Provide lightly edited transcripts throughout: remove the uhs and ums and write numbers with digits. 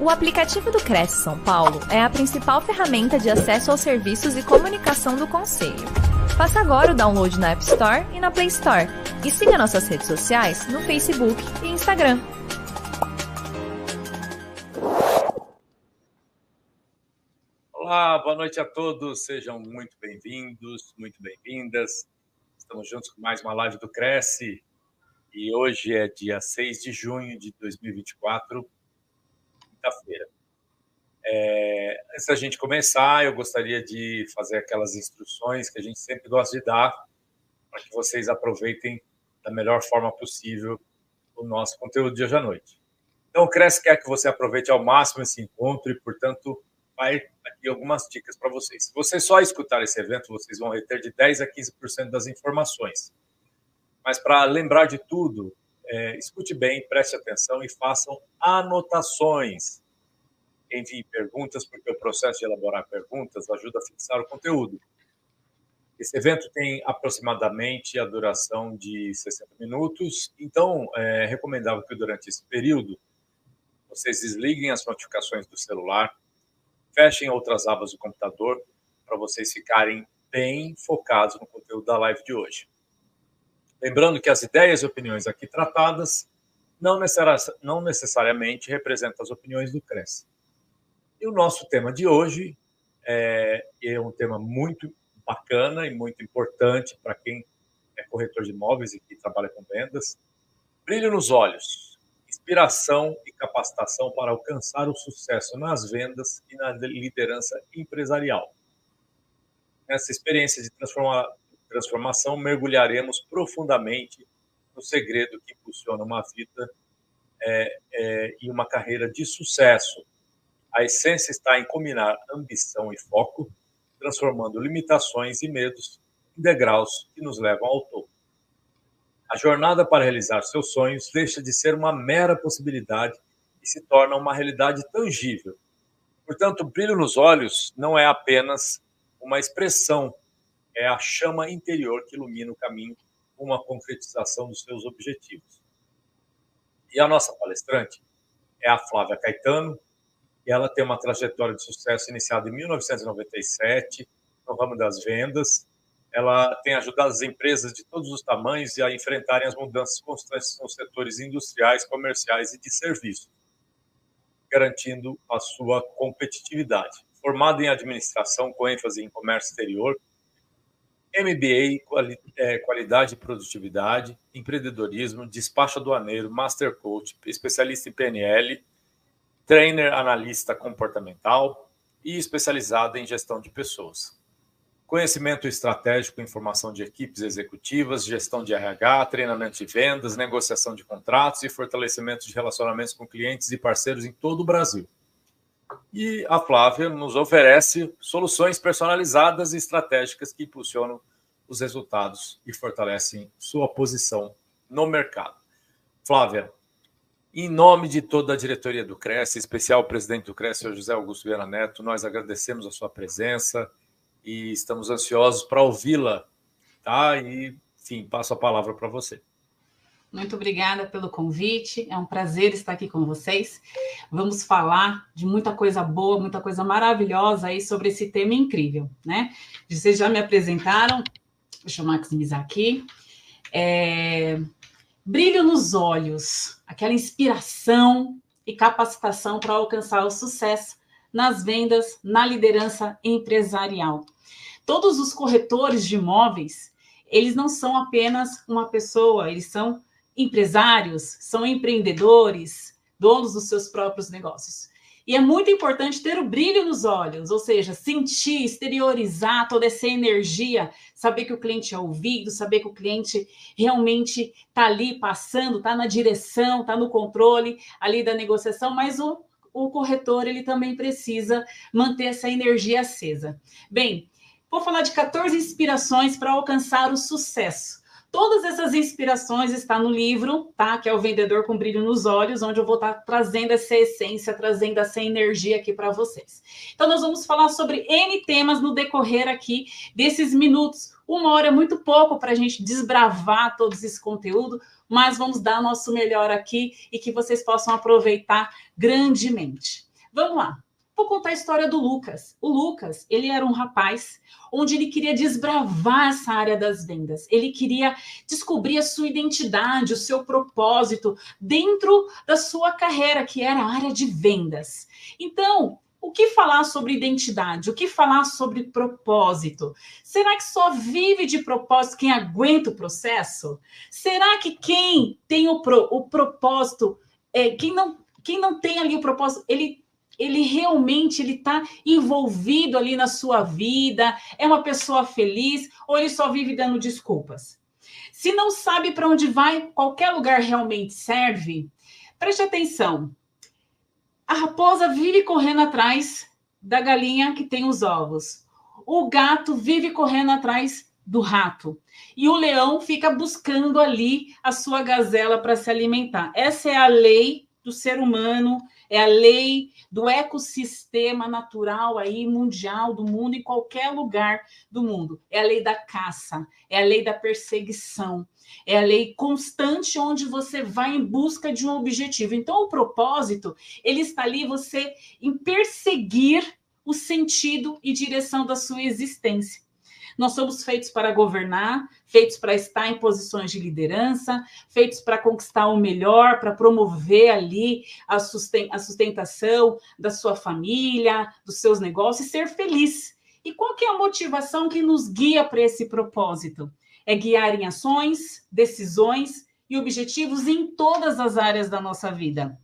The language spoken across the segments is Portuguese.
O aplicativo do Cresce São Paulo é a principal ferramenta de acesso aos serviços e comunicação do Conselho. Faça agora o download na App Store e na Play Store. E siga nossas redes sociais no Facebook e Instagram. Olá, boa noite a todos. Sejam muito bem-vindos, muito bem-vindas. Estamos juntos com mais uma live do Cresce. E hoje é dia 6 de junho de 2024, quinta-feira. Antes da gente começar, eu gostaria de fazer aquelas instruções que a gente sempre gosta de dar para que vocês aproveitem da melhor forma possível o nosso conteúdo de hoje à noite. Então, o Cresce quer que você aproveite ao máximo esse encontro e, portanto, vai aqui algumas dicas para vocês. Se vocês só escutar esse evento, vocês vão reter de 10% a 15% das informações. Mas, para lembrar de tudo, escute bem, preste atenção e façam anotações. Envie perguntas, porque o processo de elaborar perguntas ajuda a fixar o conteúdo. Esse evento tem aproximadamente a duração de 60 minutos, então é recomendável que durante esse período vocês desliguem as notificações do celular, fechem outras abas do computador para vocês ficarem bem focados no conteúdo da live de hoje. Lembrando que as ideias e opiniões aqui tratadas não necessariamente representam as opiniões do Cresce. E o nosso tema de hoje é um tema muito bacana e muito importante para quem é corretor de imóveis e que trabalha com vendas. Brilho nos olhos, inspiração e capacitação para alcançar o sucesso nas vendas e na liderança empresarial. Nessa experiência de transformação, mergulharemos profundamente no segredo que impulsiona uma vida e uma carreira de sucesso. A essência está em combinar ambição e foco, transformando limitações e medos em degraus que nos levam ao topo. A jornada para realizar seus sonhos deixa de ser uma mera possibilidade e se torna uma realidade tangível. Portanto, brilho nos olhos não é apenas uma expressão, é a chama interior que ilumina o caminho com uma concretização dos seus objetivos. E a nossa palestrante é a Flávia Caetano, e ela tem uma trajetória de sucesso iniciada em 1997, no ramo das vendas. Ela tem ajudado as empresas de todos os tamanhos a enfrentarem as mudanças constantes nos setores industriais, comerciais e de serviços, garantindo a sua competitividade. Formada em administração com ênfase em comércio exterior, MBA, qualidade e produtividade, empreendedorismo, despacho aduaneiro, Master Coach, especialista em PNL, trainer analista comportamental e especializada em gestão de pessoas. Conhecimento estratégico em formação de equipes executivas, gestão de RH, treinamento de vendas, negociação de contratos e fortalecimento de relacionamentos com clientes e parceiros em todo o Brasil. E a Flávia nos oferece soluções personalizadas e estratégicas que impulsionam os resultados e fortalecem sua posição no mercado. Flávia, em nome de toda a diretoria do Cresce, em especial o presidente do Cresce, o José Augusto Viana Neto, nós agradecemos a sua presença e estamos ansiosos para ouvi-la, tá? E, enfim, passo a palavra para você. Muito obrigada pelo convite, é um prazer estar aqui com vocês. Vamos falar de muita coisa boa, muita coisa maravilhosa aí sobre esse tema incrível, né? Vocês já me apresentaram, deixa eu maximizar aqui. Brilho nos olhos, aquela inspiração e capacitação para alcançar o sucesso nas vendas, na liderança empresarial. Todos os corretores de imóveis, eles não são apenas uma pessoa, eles são empresários, são empreendedores, donos dos seus próprios negócios. E é muito importante ter o brilho nos olhos, ou seja, sentir, exteriorizar toda essa energia, saber que o cliente é ouvido, saber que o cliente realmente está ali passando, está na direção, está no controle ali da negociação, mas o corretor ele também precisa manter essa energia acesa. Bem, vou falar de 14 inspirações para alcançar o sucesso. Todas essas inspirações estão no livro, tá? Que é o Vendedor com Brilho nos Olhos, onde eu vou estar trazendo essa essência, trazendo essa energia aqui para vocês. Então, nós vamos falar sobre N temas no decorrer aqui desses minutos. 1 hora é muito pouco para a gente desbravar todo esse conteúdo, mas vamos dar o nosso melhor aqui e que vocês possam aproveitar grandemente. Vamos lá. Vou contar a história do Lucas. O Lucas, ele era um rapaz onde ele queria desbravar essa área das vendas. Ele queria descobrir a sua identidade, o seu propósito dentro da sua carreira, que era a área de vendas. Então, o que falar sobre identidade? O que falar sobre propósito? Será que só vive de propósito quem aguenta o processo? Será que quem tem o propósito, quem não tem ali o propósito, ele realmente está envolvido ali na sua vida, é uma pessoa feliz, ou ele só vive dando desculpas? Se não sabe para onde vai, qualquer lugar realmente serve, preste atenção. A raposa vive correndo atrás da galinha que tem os ovos. O gato vive correndo atrás do rato. E o leão fica buscando ali a sua gazela para se alimentar. Essa é a lei do ser humano, é a lei do ecossistema natural aí mundial do mundo, em qualquer lugar do mundo. É a lei da caça, é a lei da perseguição, é a lei constante onde você vai em busca de um objetivo. Então, o propósito, ele está ali você em perseguir o sentido e direção da sua existência. Nós somos feitos para governar, feitos para estar em posições de liderança, feitos para conquistar o melhor, para promover ali a sustentação da sua família, dos seus negócios e ser feliz. E qual que é a motivação que nos guia para esse propósito? É guiar em ações, decisões e objetivos em todas as áreas da nossa vida.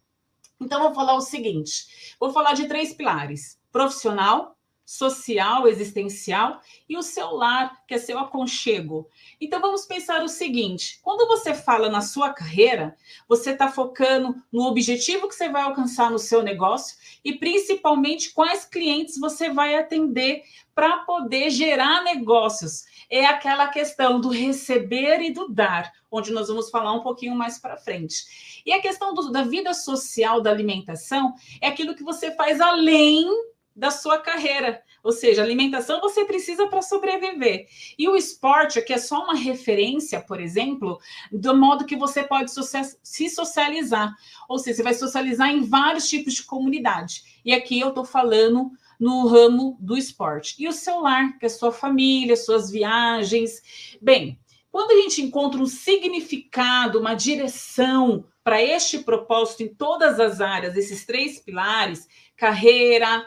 Então, vou falar o seguinte, vou falar de 3 pilares: profissional, social, existencial, e o seu lar, que é seu aconchego. Então, vamos pensar o seguinte, quando você fala na sua carreira, você está focando no objetivo que você vai alcançar no seu negócio e, principalmente, quais clientes você vai atender para poder gerar negócios. É aquela questão do receber e do dar, onde nós vamos falar um pouquinho mais para frente. E a questão da vida social, da alimentação, é aquilo que você faz além da sua carreira, ou seja, alimentação você precisa para sobreviver. E o esporte, que é só uma referência, por exemplo, do modo que você pode se socializar. Ou seja, você vai socializar em vários tipos de comunidade. E aqui eu estou falando no ramo do esporte. E o seu lar, que é a sua família, suas viagens. Bem, quando a gente encontra um significado, uma direção para este propósito em todas as áreas, esses 3 pilares, carreira,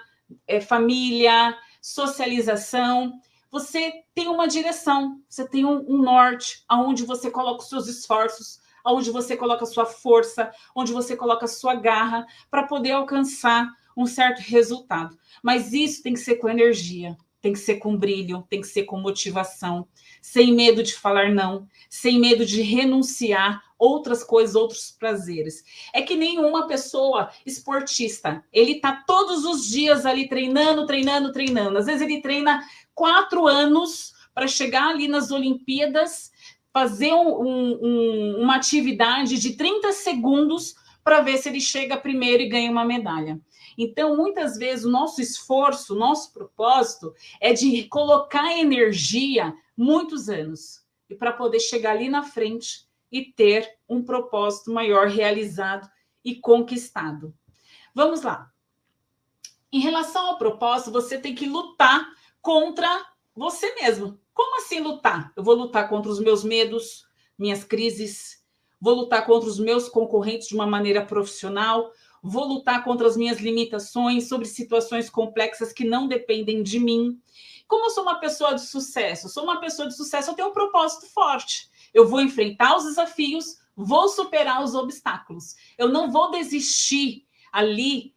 família, socialização, você tem uma direção, você tem um norte, aonde você coloca os seus esforços, aonde você coloca a sua força, onde você coloca a sua garra para poder alcançar um certo resultado. Mas isso tem que ser com energia, tem que ser com brilho, tem que ser com motivação, sem medo de falar não, sem medo de renunciar outras coisas, outros prazeres. É que nenhuma pessoa esportista, ele está todos os dias ali treinando. Às vezes ele treina 4 anos para chegar ali nas Olimpíadas, fazer uma atividade de 30 segundos para ver se ele chega primeiro e ganha uma medalha. Então, muitas vezes, o nosso esforço, o nosso propósito é de colocar energia muitos anos e para poder chegar ali na frente e ter um propósito maior realizado e conquistado. Vamos lá. Em relação ao propósito, você tem que lutar contra você mesmo. Como assim lutar? Eu vou lutar contra os meus medos, minhas crises, vou lutar contra os meus concorrentes de uma maneira profissional, vou lutar contra as minhas limitações sobre situações complexas que não dependem de mim. Como eu sou uma pessoa de sucesso? Eu tenho um propósito forte. Eu vou enfrentar os desafios, vou superar os obstáculos. Eu não vou desistir ali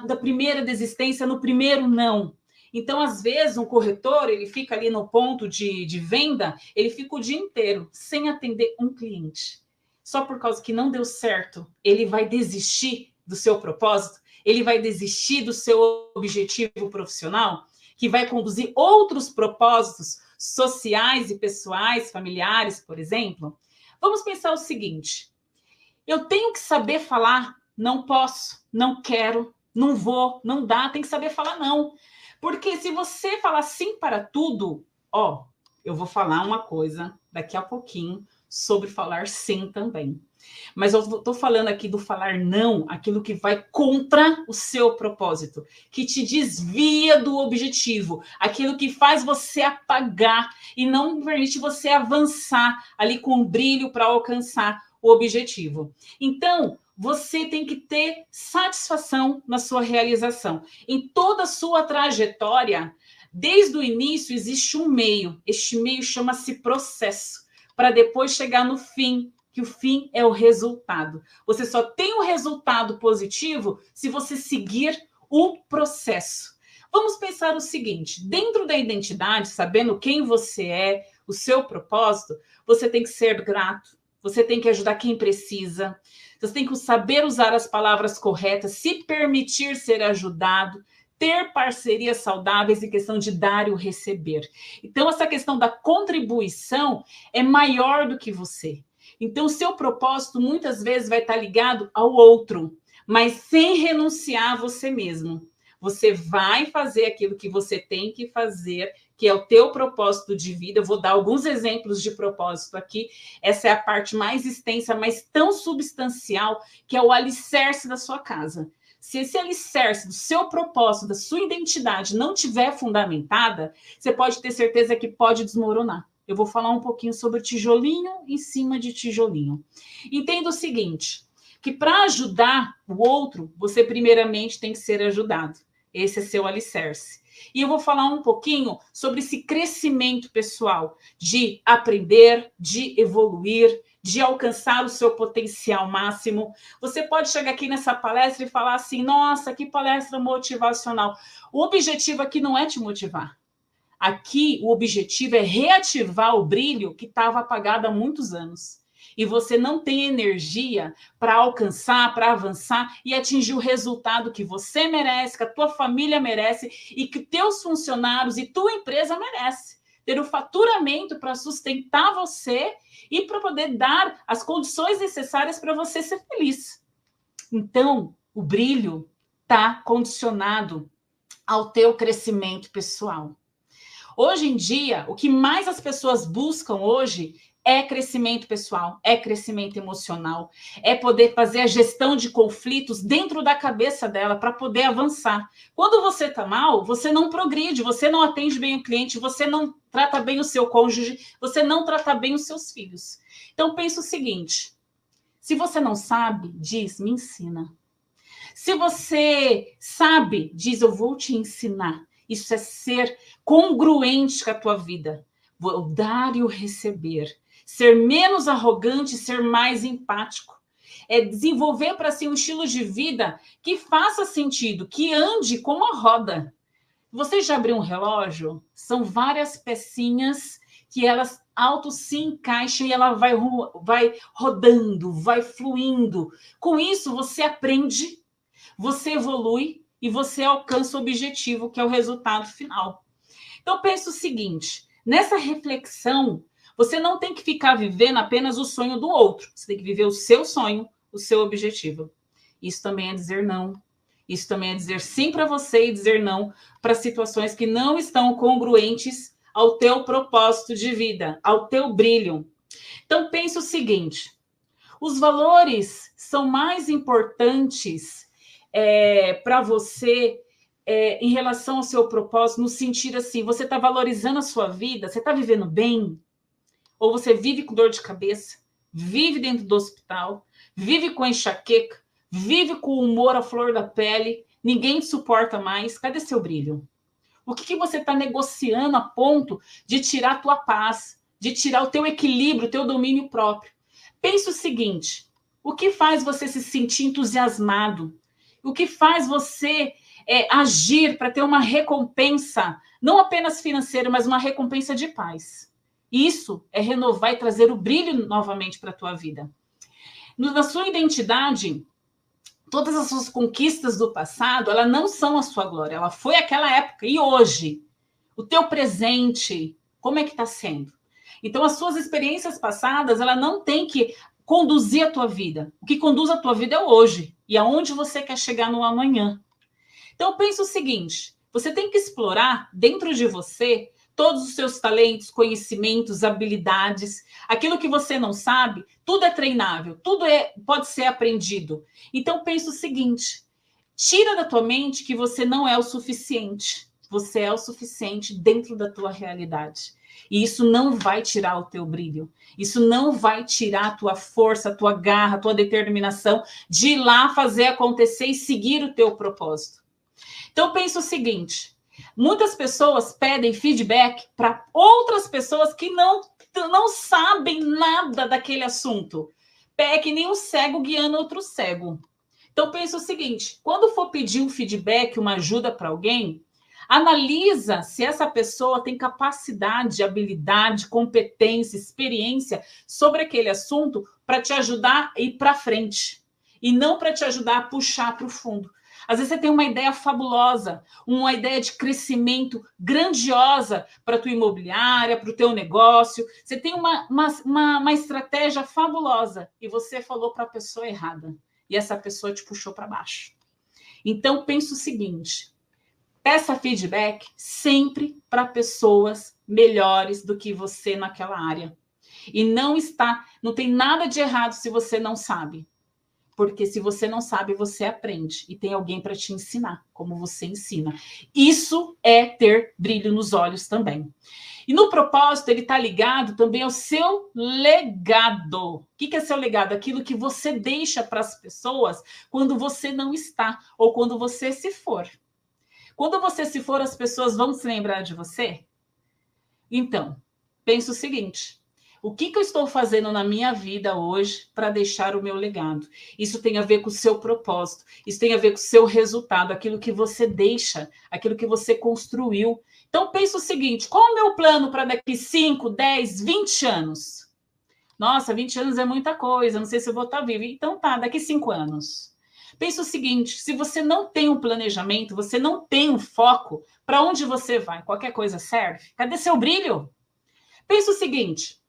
da primeira desistência, no primeiro não. Então, às vezes, um corretor, ele fica ali no ponto de venda, ele fica o dia inteiro sem atender um cliente. Só por causa que não deu certo, ele vai desistir do seu propósito, ele vai desistir do seu objetivo profissional, que vai conduzir outros propósitos sociais e pessoais, familiares, por exemplo. Vamos pensar o seguinte, eu tenho que saber falar, não posso, não quero, não vou, não dá, tem que saber falar não. Porque se você falar sim para tudo, eu vou falar uma coisa daqui a pouquinho sobre falar sim também. Mas eu estou falando aqui do falar não, aquilo que vai contra o seu propósito, que te desvia do objetivo, aquilo que faz você apagar e não permite você avançar ali com o brilho para alcançar o objetivo. Então, você tem que ter satisfação na sua realização. Em toda a sua trajetória, desde o início existe um meio. Este meio chama-se processo, para depois chegar no fim, que o fim é o resultado. Você só tem o resultado positivo se você seguir o processo. Vamos pensar o seguinte, dentro da identidade, sabendo quem você é, o seu propósito, você tem que ser grato, você tem que ajudar quem precisa, você tem que saber usar as palavras corretas, se permitir ser ajudado, ter parcerias saudáveis em questão de dar e receber. Então, essa questão da contribuição é maior do que você. Então, o seu propósito muitas vezes vai estar ligado ao outro, mas sem renunciar a você mesmo. Você vai fazer aquilo que você tem que fazer, que é o teu propósito de vida. Eu vou dar alguns exemplos de propósito aqui. Essa é a parte mais extensa, mas tão substancial, que é o alicerce da sua casa. Se esse alicerce do seu propósito, da sua identidade não tiver fundamentada, você pode ter certeza que pode desmoronar. Eu vou falar um pouquinho sobre tijolinho em cima de tijolinho. Entenda o seguinte, que para ajudar o outro, você primeiramente tem que ser ajudado. Esse é seu alicerce. E eu vou falar um pouquinho sobre esse crescimento pessoal, de aprender, de evoluir, de alcançar o seu potencial máximo. Você pode chegar aqui nessa palestra e falar assim, nossa, que palestra motivacional. O objetivo aqui não é te motivar. Aqui, o objetivo é reativar o brilho que estava apagado há muitos anos. E você não tem energia para alcançar, para avançar e atingir o resultado que você merece, que a tua família merece e que teus funcionários e tua empresa merece. Ter o faturamento para sustentar você e para poder dar as condições necessárias para você ser feliz. Então, o brilho está condicionado ao teu crescimento pessoal. Hoje em dia, o que mais as pessoas buscam hoje é crescimento pessoal, é crescimento emocional, é poder fazer a gestão de conflitos dentro da cabeça dela para poder avançar. Quando você está mal, você não progride, você não atende bem o cliente, você não trata bem o seu cônjuge, você não trata bem os seus filhos. Então, pensa o seguinte, se você não sabe, diz, me ensina. Se você sabe, diz, eu vou te ensinar. Isso é ser congruente com a tua vida. O dar e o receber. Ser menos arrogante, ser mais empático. É desenvolver para si um estilo de vida que faça sentido, que ande como a roda. Você já abriu um relógio? São várias pecinhas que elas auto se encaixam e ela vai rodando, vai fluindo. Com isso, você aprende, você evolui, e você alcança o objetivo, que é o resultado final. Então, pensa o seguinte, nessa reflexão, você não tem que ficar vivendo apenas o sonho do outro, você tem que viver o seu sonho, o seu objetivo. Isso também é dizer não, isso também é dizer sim para você e dizer não para situações que não estão congruentes ao teu propósito de vida, ao teu brilho. Então, pensa o seguinte, os valores são mais importantes para você em relação ao seu propósito, no sentido assim, você está valorizando a sua vida, você está vivendo bem? Ou você vive com dor de cabeça, vive dentro do hospital, vive com enxaqueca, vive com o humor à flor da pele, ninguém te suporta mais, cadê seu brilho? O que você está negociando a ponto de tirar a tua paz, de tirar o teu equilíbrio, o teu domínio próprio? Pensa o seguinte, o que faz você se sentir entusiasmado? O que faz você agir para ter uma recompensa, não apenas financeira, mas uma recompensa de paz? Isso é renovar e trazer o brilho novamente para a tua vida. Na sua identidade, todas as suas conquistas do passado, elas não são a sua glória, ela foi aquela época. E hoje, o teu presente, como é que está sendo? Então, as suas experiências passadas, ela não tem que conduzir a tua vida. O que conduz a tua vida é o hoje. E aonde você quer chegar no amanhã. Então, pensa o seguinte, você tem que explorar dentro de você todos os seus talentos, conhecimentos, habilidades, aquilo que você não sabe, tudo é treinável, pode ser aprendido. Então, pensa o seguinte, tira da tua mente que você não é o suficiente. Você é o suficiente dentro da tua realidade. E isso não vai tirar o teu brilho. Isso não vai tirar a tua força, a tua garra, a tua determinação de ir lá fazer acontecer e seguir o teu propósito. Então, pensa o seguinte, muitas pessoas pedem feedback para outras pessoas que não sabem nada daquele assunto. É que nem um cego guiando outro cego. Então, pensa o seguinte, quando for pedir um feedback, uma ajuda para alguém, analisa se essa pessoa tem capacidade, habilidade, competência, experiência sobre aquele assunto para te ajudar a ir para frente e não para te ajudar a puxar para o fundo. Às vezes você tem uma ideia fabulosa, uma ideia de crescimento grandiosa para a tua imobiliária, para o teu negócio. Você tem uma estratégia fabulosa e você falou para a pessoa errada. E essa pessoa te puxou para baixo. Então, pensa o seguinte, peça feedback sempre para pessoas melhores do que você naquela área. E não tem nada de errado se você não sabe. Porque se você não sabe, você aprende. E tem alguém para te ensinar, como você ensina. Isso é ter brilho nos olhos também. E no propósito, ele está ligado também ao seu legado. O que é seu legado? Aquilo que você deixa para as pessoas quando você não está, ou quando você se for. Quando você se for, as pessoas vão se lembrar de você? Então, pensa o seguinte, o que eu estou fazendo na minha vida hoje para deixar o meu legado? Isso tem a ver com o seu propósito, isso tem a ver com o seu resultado, aquilo que você deixa, aquilo que você construiu. Então, pensa o seguinte, qual é o meu plano para daqui 5, 10, 20 anos? Nossa, 20 anos é muita coisa, não sei se eu vou estar viva. Então tá, daqui 5 anos. Pensa o seguinte, se você não tem um planejamento, você não tem um foco, para onde você vai? Qualquer coisa serve? Cadê seu brilho? Pensa o seguinte,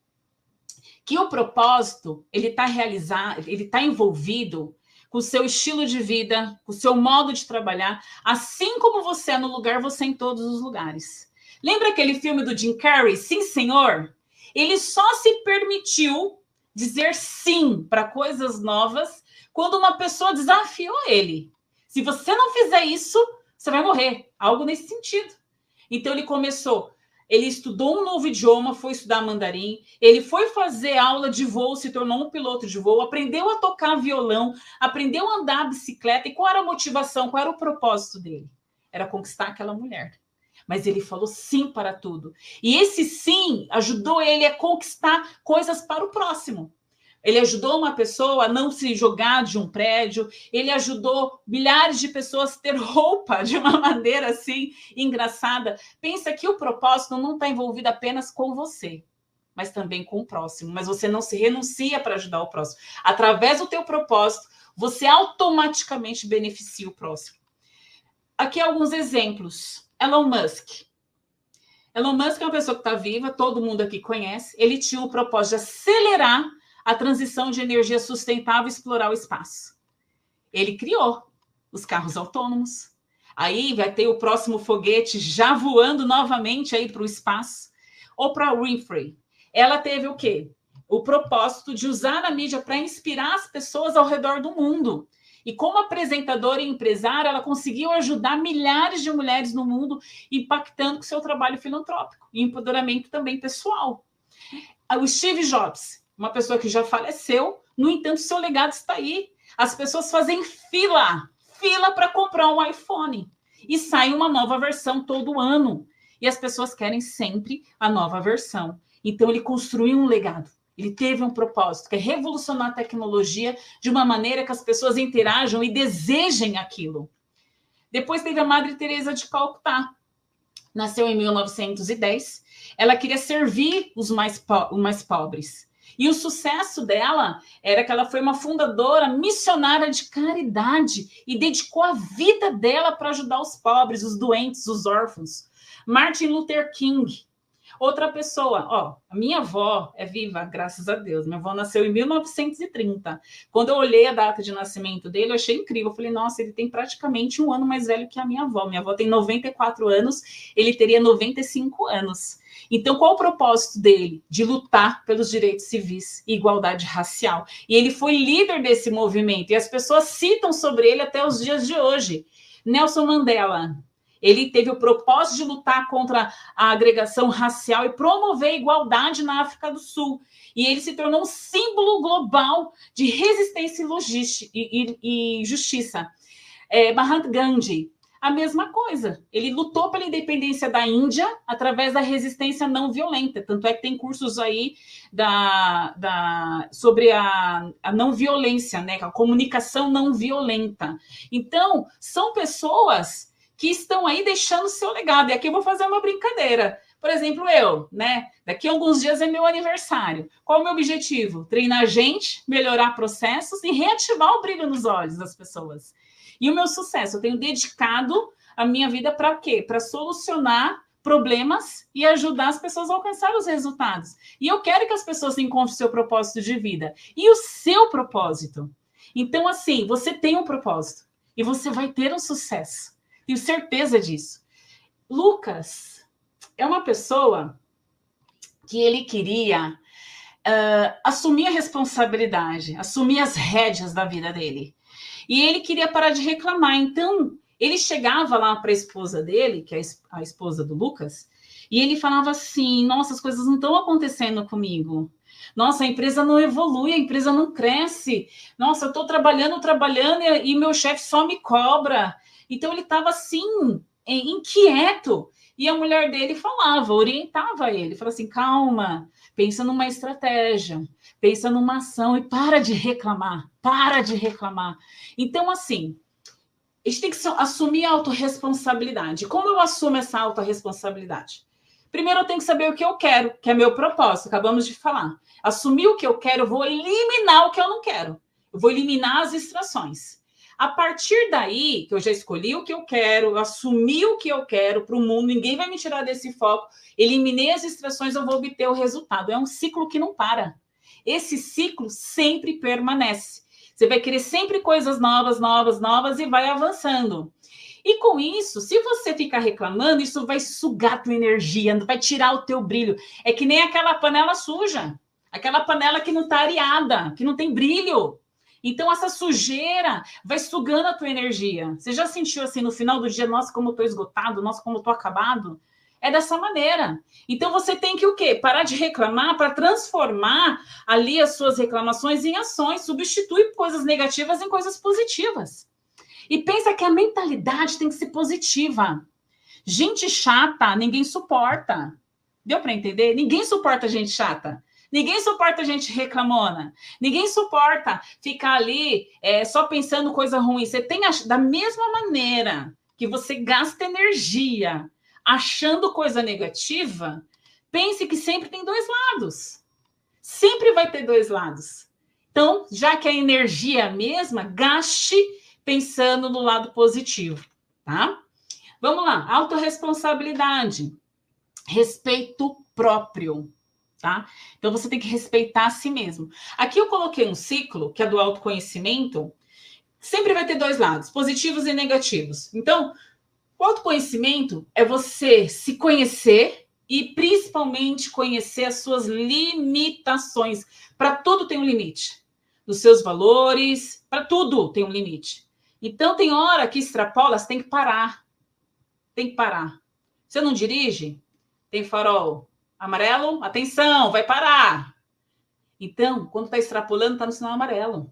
que o propósito, ele está envolvido com o seu estilo de vida, com o seu modo de trabalhar, assim como você é no lugar, você é em todos os lugares. Lembra aquele filme do Jim Carrey, Sim, Senhor? Ele só se permitiu dizer sim para coisas novas quando uma pessoa desafiou ele. Se você não fizer isso, você vai morrer. Algo nesse sentido. Então ele estudou um novo idioma, foi estudar mandarim, ele foi fazer aula de voo, se tornou um piloto de voo, aprendeu a tocar violão, aprendeu a andar bicicleta. E qual era a motivação, qual era o propósito dele? Era conquistar aquela mulher. Mas ele falou sim para tudo. E esse sim ajudou ele a conquistar coisas para o próximo. Ele ajudou uma pessoa a não se jogar de um prédio, ele ajudou milhares de pessoas a ter roupa de uma maneira assim engraçada. Pensa que o propósito não está envolvido apenas com você, mas também com o próximo. Mas você não se renuncia para ajudar o próximo. Através do teu propósito, você automaticamente beneficia o próximo. Aqui alguns exemplos. Elon Musk. Elon Musk é uma pessoa que está viva, todo mundo aqui conhece. Ele tinha o propósito de acelerar a transição de energia sustentável e explorar o espaço. Ele criou os carros autônomos. Aí vai ter o próximo foguete já voando novamente aí para o espaço. Oprah Winfrey. Ela teve o quê? O propósito de usar a mídia para inspirar as pessoas ao redor do mundo. E como apresentadora e empresária, ela conseguiu ajudar milhares de mulheres no mundo, impactando com seu trabalho filantrópico e empoderamento também pessoal. O Steve Jobs, uma pessoa que já faleceu, no entanto, seu legado está aí. As pessoas fazem fila para comprar um iPhone. E sai uma nova versão todo ano. E as pessoas querem sempre a nova versão. Então, ele construiu um legado. Ele teve um propósito, que é revolucionar a tecnologia de uma maneira que as pessoas interajam e desejem aquilo. Depois teve a Madre Teresa de Calcutá. Nasceu em 1910. Ela queria servir os mais pobres. E o sucesso dela era que ela foi uma fundadora missionária de caridade e dedicou a vida dela para ajudar os pobres, os doentes, os órfãos. Martin Luther King, Outra pessoa, ó, a minha avó é viva, graças a Deus. Minha avó nasceu em 1930. Quando eu olhei a data de nascimento dele, eu achei incrível. Eu falei, nossa, ele tem praticamente um ano mais velho que a minha avó. Minha avó tem 94 anos, ele teria 95 anos. Então, qual o propósito dele? De lutar pelos direitos civis e igualdade racial. E ele foi líder desse movimento. E as pessoas citam sobre ele até os dias de hoje. Nelson Mandela. Ele teve o propósito de lutar contra a agregação racial e promover a igualdade na África do Sul. E ele se tornou um símbolo global de resistência e justiça. Mahatma Gandhi, a mesma coisa. Ele lutou pela independência da Índia através da resistência não violenta. Tanto é que tem cursos aí sobre a não violência, né? A comunicação não violenta. Então, são pessoas que estão aí deixando o seu legado. E aqui eu vou fazer uma brincadeira. Por exemplo, eu, né? Daqui a alguns dias é meu aniversário. Qual é o meu objetivo? Treinar gente, melhorar processos e reativar o brilho nos olhos das pessoas. E o meu sucesso, eu tenho dedicado a minha vida para quê? Para solucionar problemas e ajudar as pessoas a alcançar os resultados. E eu quero que as pessoas encontrem o seu propósito de vida. E o seu propósito. Então, assim, você tem um propósito. E você vai ter um sucesso. Tenho certeza disso. Lucas é uma pessoa que ele queria assumir a responsabilidade, assumir as rédeas da vida dele. E ele queria parar de reclamar. Então, ele chegava lá para a esposa dele, que é a esposa do Lucas, e ele falava assim, nossa, as coisas não estão acontecendo comigo. Nossa, a empresa não evolui, a empresa não cresce. Nossa, eu estou trabalhando e meu chefe só me cobra. Então, ele estava assim, inquieto. E a mulher dele falava, orientava ele. Falava assim, calma, pensa numa estratégia, pensa numa ação e para de reclamar. Para de reclamar. Então, assim, a gente tem que assumir a autorresponsabilidade. Como eu assumo essa autorresponsabilidade? Primeiro, eu tenho que saber o que eu quero, que é meu propósito. Acabamos de falar. Assumir o que eu quero, eu vou eliminar o que eu não quero. Eu vou eliminar as distrações. A partir daí, que eu já escolhi o que eu quero, eu assumi o que eu quero para o mundo, ninguém vai me tirar desse foco, eliminei as distrações, eu vou obter o resultado. É um ciclo que não para. Esse ciclo sempre permanece. Você vai querer sempre coisas novas, novas, novas e vai avançando. E com isso, se você ficar reclamando, isso vai sugar a tua energia, vai tirar o teu brilho. É que nem aquela panela suja, aquela panela que não está areada, que não tem brilho. Então, essa sujeira vai sugando a tua energia. Você já sentiu assim no final do dia, nossa, como eu estou esgotado, nossa, como eu estou acabado? É dessa maneira. Então, você tem que o quê? Parar de reclamar para transformar ali as suas reclamações em ações, substituir coisas negativas em coisas positivas. E pensa que a mentalidade tem que ser positiva. Gente chata, ninguém suporta. Deu para entender? Ninguém suporta gente chata. Ninguém suporta gente reclamona. Ninguém suporta ficar ali só pensando coisa ruim. Você tem, da mesma maneira que você gasta energia achando coisa negativa, pense que sempre tem dois lados. Sempre vai ter dois lados. Então, já que a energia é a mesma, gaste pensando no lado positivo, tá? Vamos lá, autorresponsabilidade, respeito próprio, tá? Então, você tem que respeitar a si mesmo. Aqui eu coloquei um ciclo, que é do autoconhecimento, sempre vai ter dois lados, positivos e negativos. Então, o autoconhecimento é você se conhecer e, principalmente, conhecer as suas limitações. Para tudo tem um limite. Dos seus valores, para tudo tem um limite. Então, tem hora que extrapola, você tem que parar. Tem que parar. Você não dirige? Tem farol amarelo? Atenção, vai parar. Então, quando está extrapolando, está no sinal amarelo.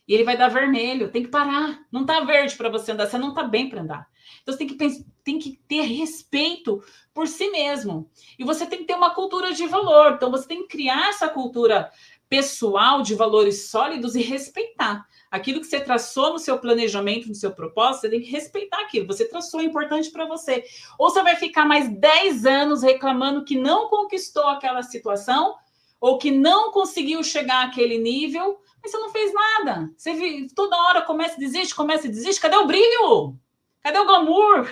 E ele vai dar vermelho, tem que parar. Não está verde para você andar, você não está bem para andar. Então, você tem que ter respeito por si mesmo. E você tem que ter uma cultura de valor. Então, você tem que criar essa cultura pessoal de valores sólidos e respeitar. Aquilo que você traçou no seu planejamento, no seu propósito, você tem que respeitar aquilo. Você traçou, é importante para você. Ou você vai ficar mais 10 anos reclamando que não conquistou aquela situação ou que não conseguiu chegar àquele nível, mas você não fez nada. Você toda hora começa e desiste. Cadê o brilho? Cadê o glamour?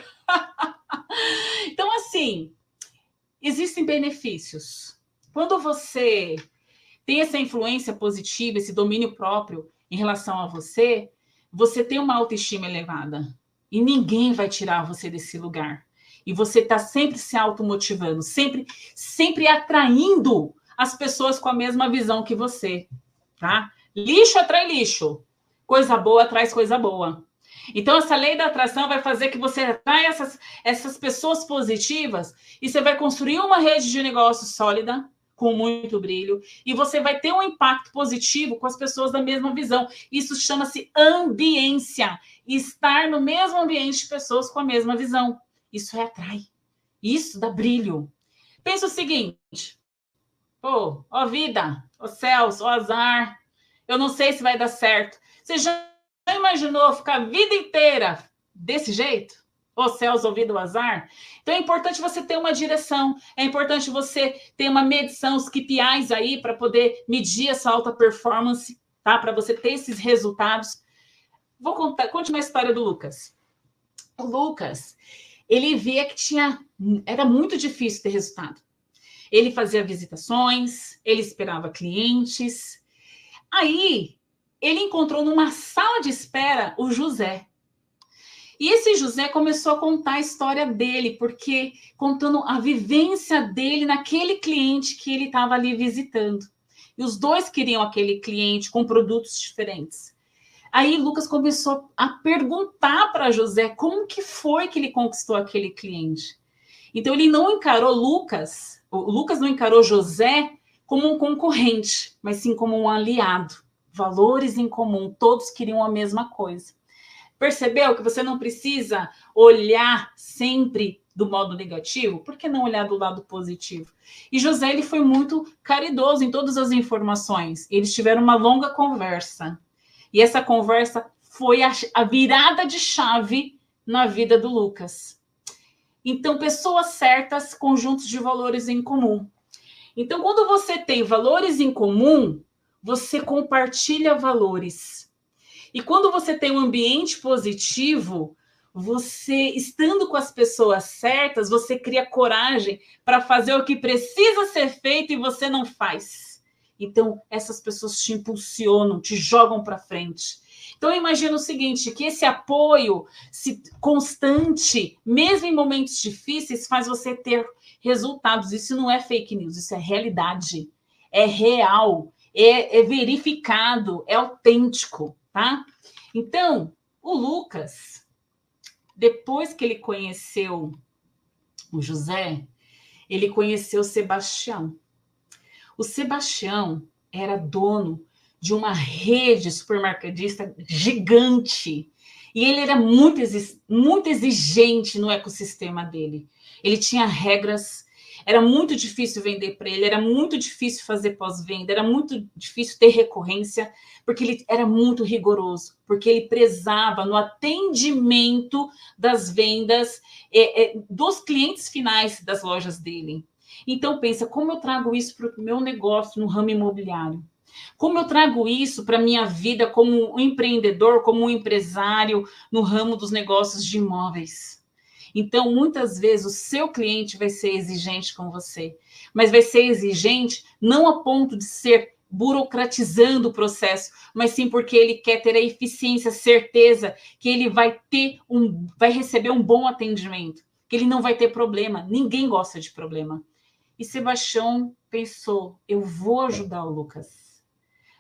Então, assim, existem benefícios. Quando você tem essa influência positiva, esse domínio próprio em relação a você, você tem uma autoestima elevada. E ninguém vai tirar você desse lugar. E você está sempre se automotivando, sempre atraindo as pessoas com a mesma visão que você, tá? Lixo atrai lixo. Coisa boa traz coisa boa. Então, essa lei da atração vai fazer que você atraia essas pessoas positivas e você vai construir uma rede de negócio sólida, com muito brilho, e você vai ter um impacto positivo com as pessoas da mesma visão. Isso chama-se ambiência. Estar no mesmo ambiente de pessoas com a mesma visão. Isso atrai. Isso dá brilho. Pensa o seguinte. Ó vida, ó céus, ó azar. Eu não sei se vai dar certo. Você já imaginou ficar a vida inteira desse jeito? Ó céus, ó vida, ó azar? Então é importante você ter uma direção. É importante você ter uma medição, os KPIs aí para poder medir essa alta performance, tá? Para você ter esses resultados. Vou continuar a história do Lucas. O Lucas, ele via que era muito difícil ter resultado. Ele fazia visitações, ele esperava clientes. Aí, ele encontrou numa sala de espera o José. E esse José começou a contar a história dele, porque contando a vivência dele naquele cliente que ele estava ali visitando. E os dois queriam aquele cliente com produtos diferentes. Aí Lucas começou a perguntar para José como que foi que ele conquistou aquele cliente. Então ele não encarou o Lucas não encarou José como um concorrente, mas sim como um aliado. Valores em comum, todos queriam a mesma coisa. Percebeu que você não precisa olhar sempre do modo negativo? Por que não olhar do lado positivo? E José, ele foi muito caridoso em todas as informações. Eles tiveram uma longa conversa. E essa conversa foi a virada de chave na vida do Lucas. Então, pessoas certas, conjuntos de valores em comum. Então, quando você tem valores em comum, você compartilha valores. E quando você tem um ambiente positivo, você, estando com as pessoas certas, você cria coragem para fazer o que precisa ser feito e você não faz. Então, essas pessoas te impulsionam, te jogam para frente. Então, imagina o seguinte, que esse apoio constante, mesmo em momentos difíceis, faz você ter resultados. Isso não é fake news, isso é realidade. É real, é verificado, é autêntico, tá? Então, o Lucas, depois que ele conheceu o José, ele conheceu o Sebastião. O Sebastião era dono de uma rede supermercadista gigante. E ele era muito exigente no ecossistema dele. Ele tinha regras, era muito difícil vender para ele, era muito difícil fazer pós-venda, era muito difícil ter recorrência, porque ele era muito rigoroso, porque ele prezava no atendimento das vendas dos clientes finais das lojas dele. Então, pensa, como eu trago isso para o meu negócio no ramo imobiliário? Como eu trago isso para a minha vida como um empreendedor, como um empresário no ramo dos negócios de imóveis? Então, muitas vezes, o seu cliente vai ser exigente com você, mas vai ser exigente não a ponto de ser burocratizando o processo, mas sim porque ele quer ter a eficiência, certeza que ele vai receber um bom atendimento, que ele não vai ter problema. Ninguém gosta de problema. E Sebastião pensou, eu vou ajudar o Lucas,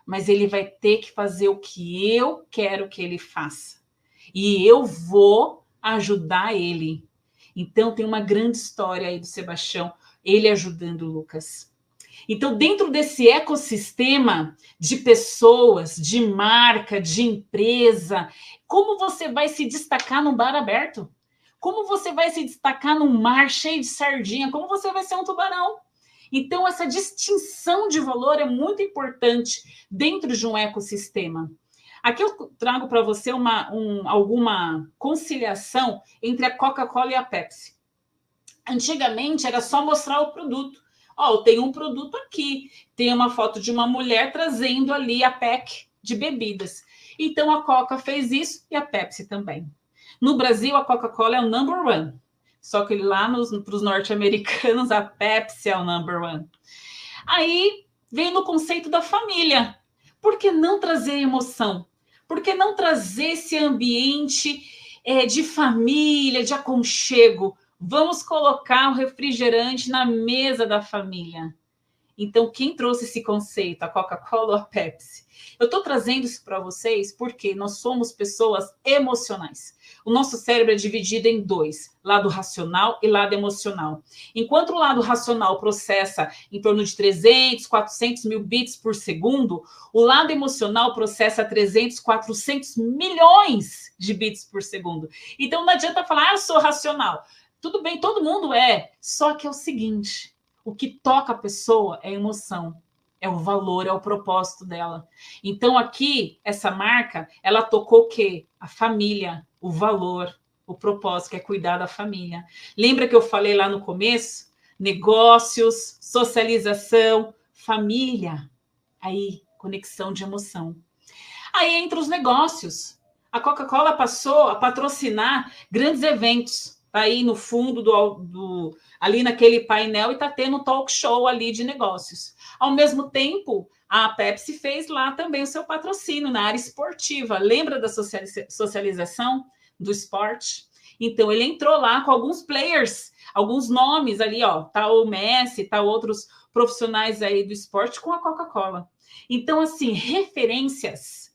mas ele vai ter que fazer o que eu quero que ele faça. E eu vou ajudar ele. Então, tem uma grande história aí do Sebastião, ele ajudando o Lucas. Então, dentro desse ecossistema de pessoas, de marca, de empresa, como você vai se destacar num bar aberto? Como você vai se destacar num mar cheio de sardinha? Como você vai ser um tubarão? Então, essa distinção de valor é muito importante dentro de um ecossistema. Aqui eu trago para você alguma conciliação entre a Coca-Cola e a Pepsi. Antigamente, era só mostrar o produto. Ó, eu tenho um produto aqui. Tem uma foto de uma mulher trazendo ali a pack de bebidas. Então, a Coca fez isso e a Pepsi também. No Brasil, a Coca-Cola é o number one. Só que lá para os norte-americanos, a Pepsi é o number one. Aí vem no conceito da família. Por que não trazer emoção? Por que não trazer esse ambiente de família, de aconchego? Vamos colocar o refrigerante na mesa da família. Então, quem trouxe esse conceito? A Coca-Cola ou a Pepsi? Eu estou trazendo isso para vocês porque nós somos pessoas emocionais. O nosso cérebro é dividido em dois, lado racional e lado emocional. Enquanto o lado racional processa em torno de 300, 400 mil bits por segundo, o lado emocional processa 300, 400 milhões de bits por segundo. Então, não adianta falar, eu sou racional. Tudo bem, todo mundo é. Só que é o seguinte, o que toca a pessoa é a emoção, é o valor, é o propósito dela. Então, aqui, essa marca, ela tocou o quê? A família, o valor, o propósito, que é cuidar da família. Lembra que eu falei lá no começo? Negócios, socialização, família. Aí, conexão de emoção. Aí, entre os negócios, a Coca-Cola passou a patrocinar grandes eventos. Tá aí no fundo ali naquele painel e tá tendo um talk show ali de negócios. Ao mesmo tempo, a Pepsi fez lá também o seu patrocínio na área esportiva. Lembra da socialização do esporte? Então, ele entrou lá com alguns players, alguns nomes ali, ó. Tá o Messi, tá outros profissionais aí do esporte com a Coca-Cola. Então, assim, referências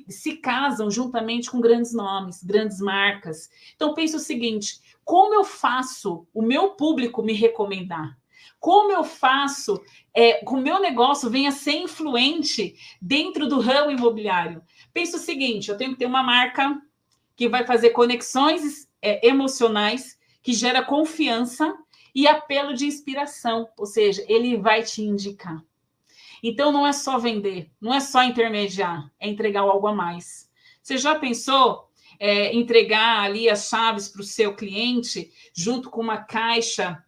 se casam juntamente com grandes nomes, grandes marcas. Então, pensa o seguinte, como eu faço o meu público me recomendar? Como eu faço que o meu negócio venha ser influente dentro do ramo imobiliário? Pensa o seguinte, eu tenho que ter uma marca que vai fazer conexões emocionais, que gera confiança e apelo de inspiração, ou seja, ele vai te indicar. Então, não é só vender, não é só intermediar, é entregar algo a mais. Você já pensou entregar ali as chaves para o seu cliente junto com uma caixa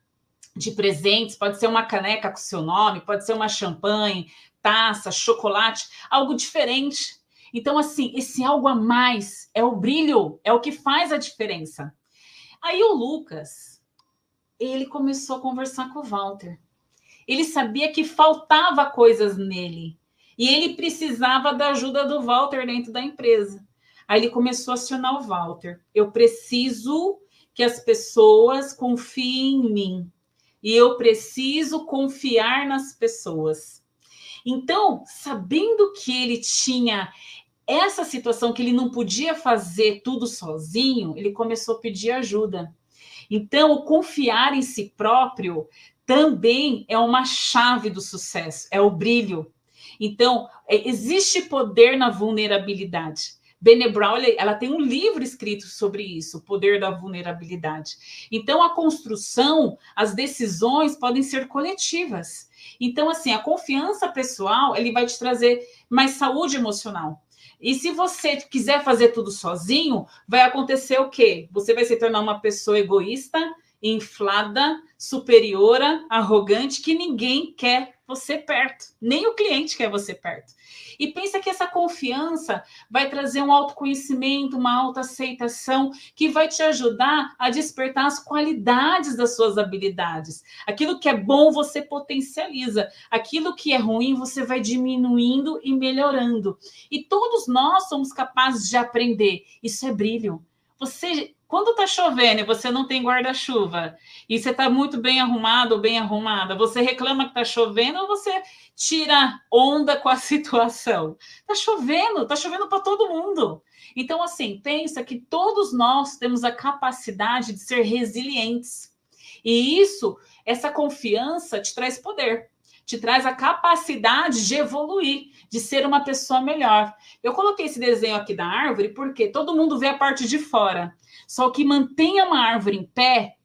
de presentes? Pode ser uma caneca com seu nome, pode ser uma champanhe, taça, chocolate, algo diferente. Então, assim, esse algo a mais é o brilho, é o que faz a diferença. Aí o Lucas, ele começou a conversar com o Walter. Ele sabia que faltava coisas nele. E ele precisava da ajuda do Walter dentro da empresa. Aí ele começou a acionar o Walter. Eu preciso que as pessoas confiem em mim. E eu preciso confiar nas pessoas. Então, sabendo que ele tinha essa situação, que ele não podia fazer tudo sozinho, ele começou a pedir ajuda. Então, o confiar em si próprio também é uma chave do sucesso, é o brilho. Então, existe poder na vulnerabilidade. Brené Brown, ela tem um livro escrito sobre isso, o poder da vulnerabilidade. Então, a construção, as decisões podem ser coletivas. Então, assim, a confiança pessoal, ele vai te trazer mais saúde emocional. E se você quiser fazer tudo sozinho, vai acontecer o quê? Você vai se tornar uma pessoa egoísta, inflada, superiora, arrogante, que ninguém quer você perto, nem o cliente quer você perto. E pensa que essa confiança vai trazer um autoconhecimento, uma autoaceitação que vai te ajudar a despertar as qualidades das suas habilidades. Aquilo que é bom você potencializa, aquilo que é ruim você vai diminuindo e melhorando. E todos nós somos capazes de aprender. Isso é brilho. Quando está chovendo e você não tem guarda-chuva e você está muito bem arrumado ou bem arrumada, você reclama que está chovendo ou você tira onda com a situação? Está chovendo para todo mundo. Então, assim, pensa que todos nós temos a capacidade de ser resilientes. E essa confiança te traz poder, te traz a capacidade de evoluir, de ser uma pessoa melhor. Eu coloquei esse desenho aqui da árvore porque todo mundo vê a parte de fora. Só que mantém uma árvore em pé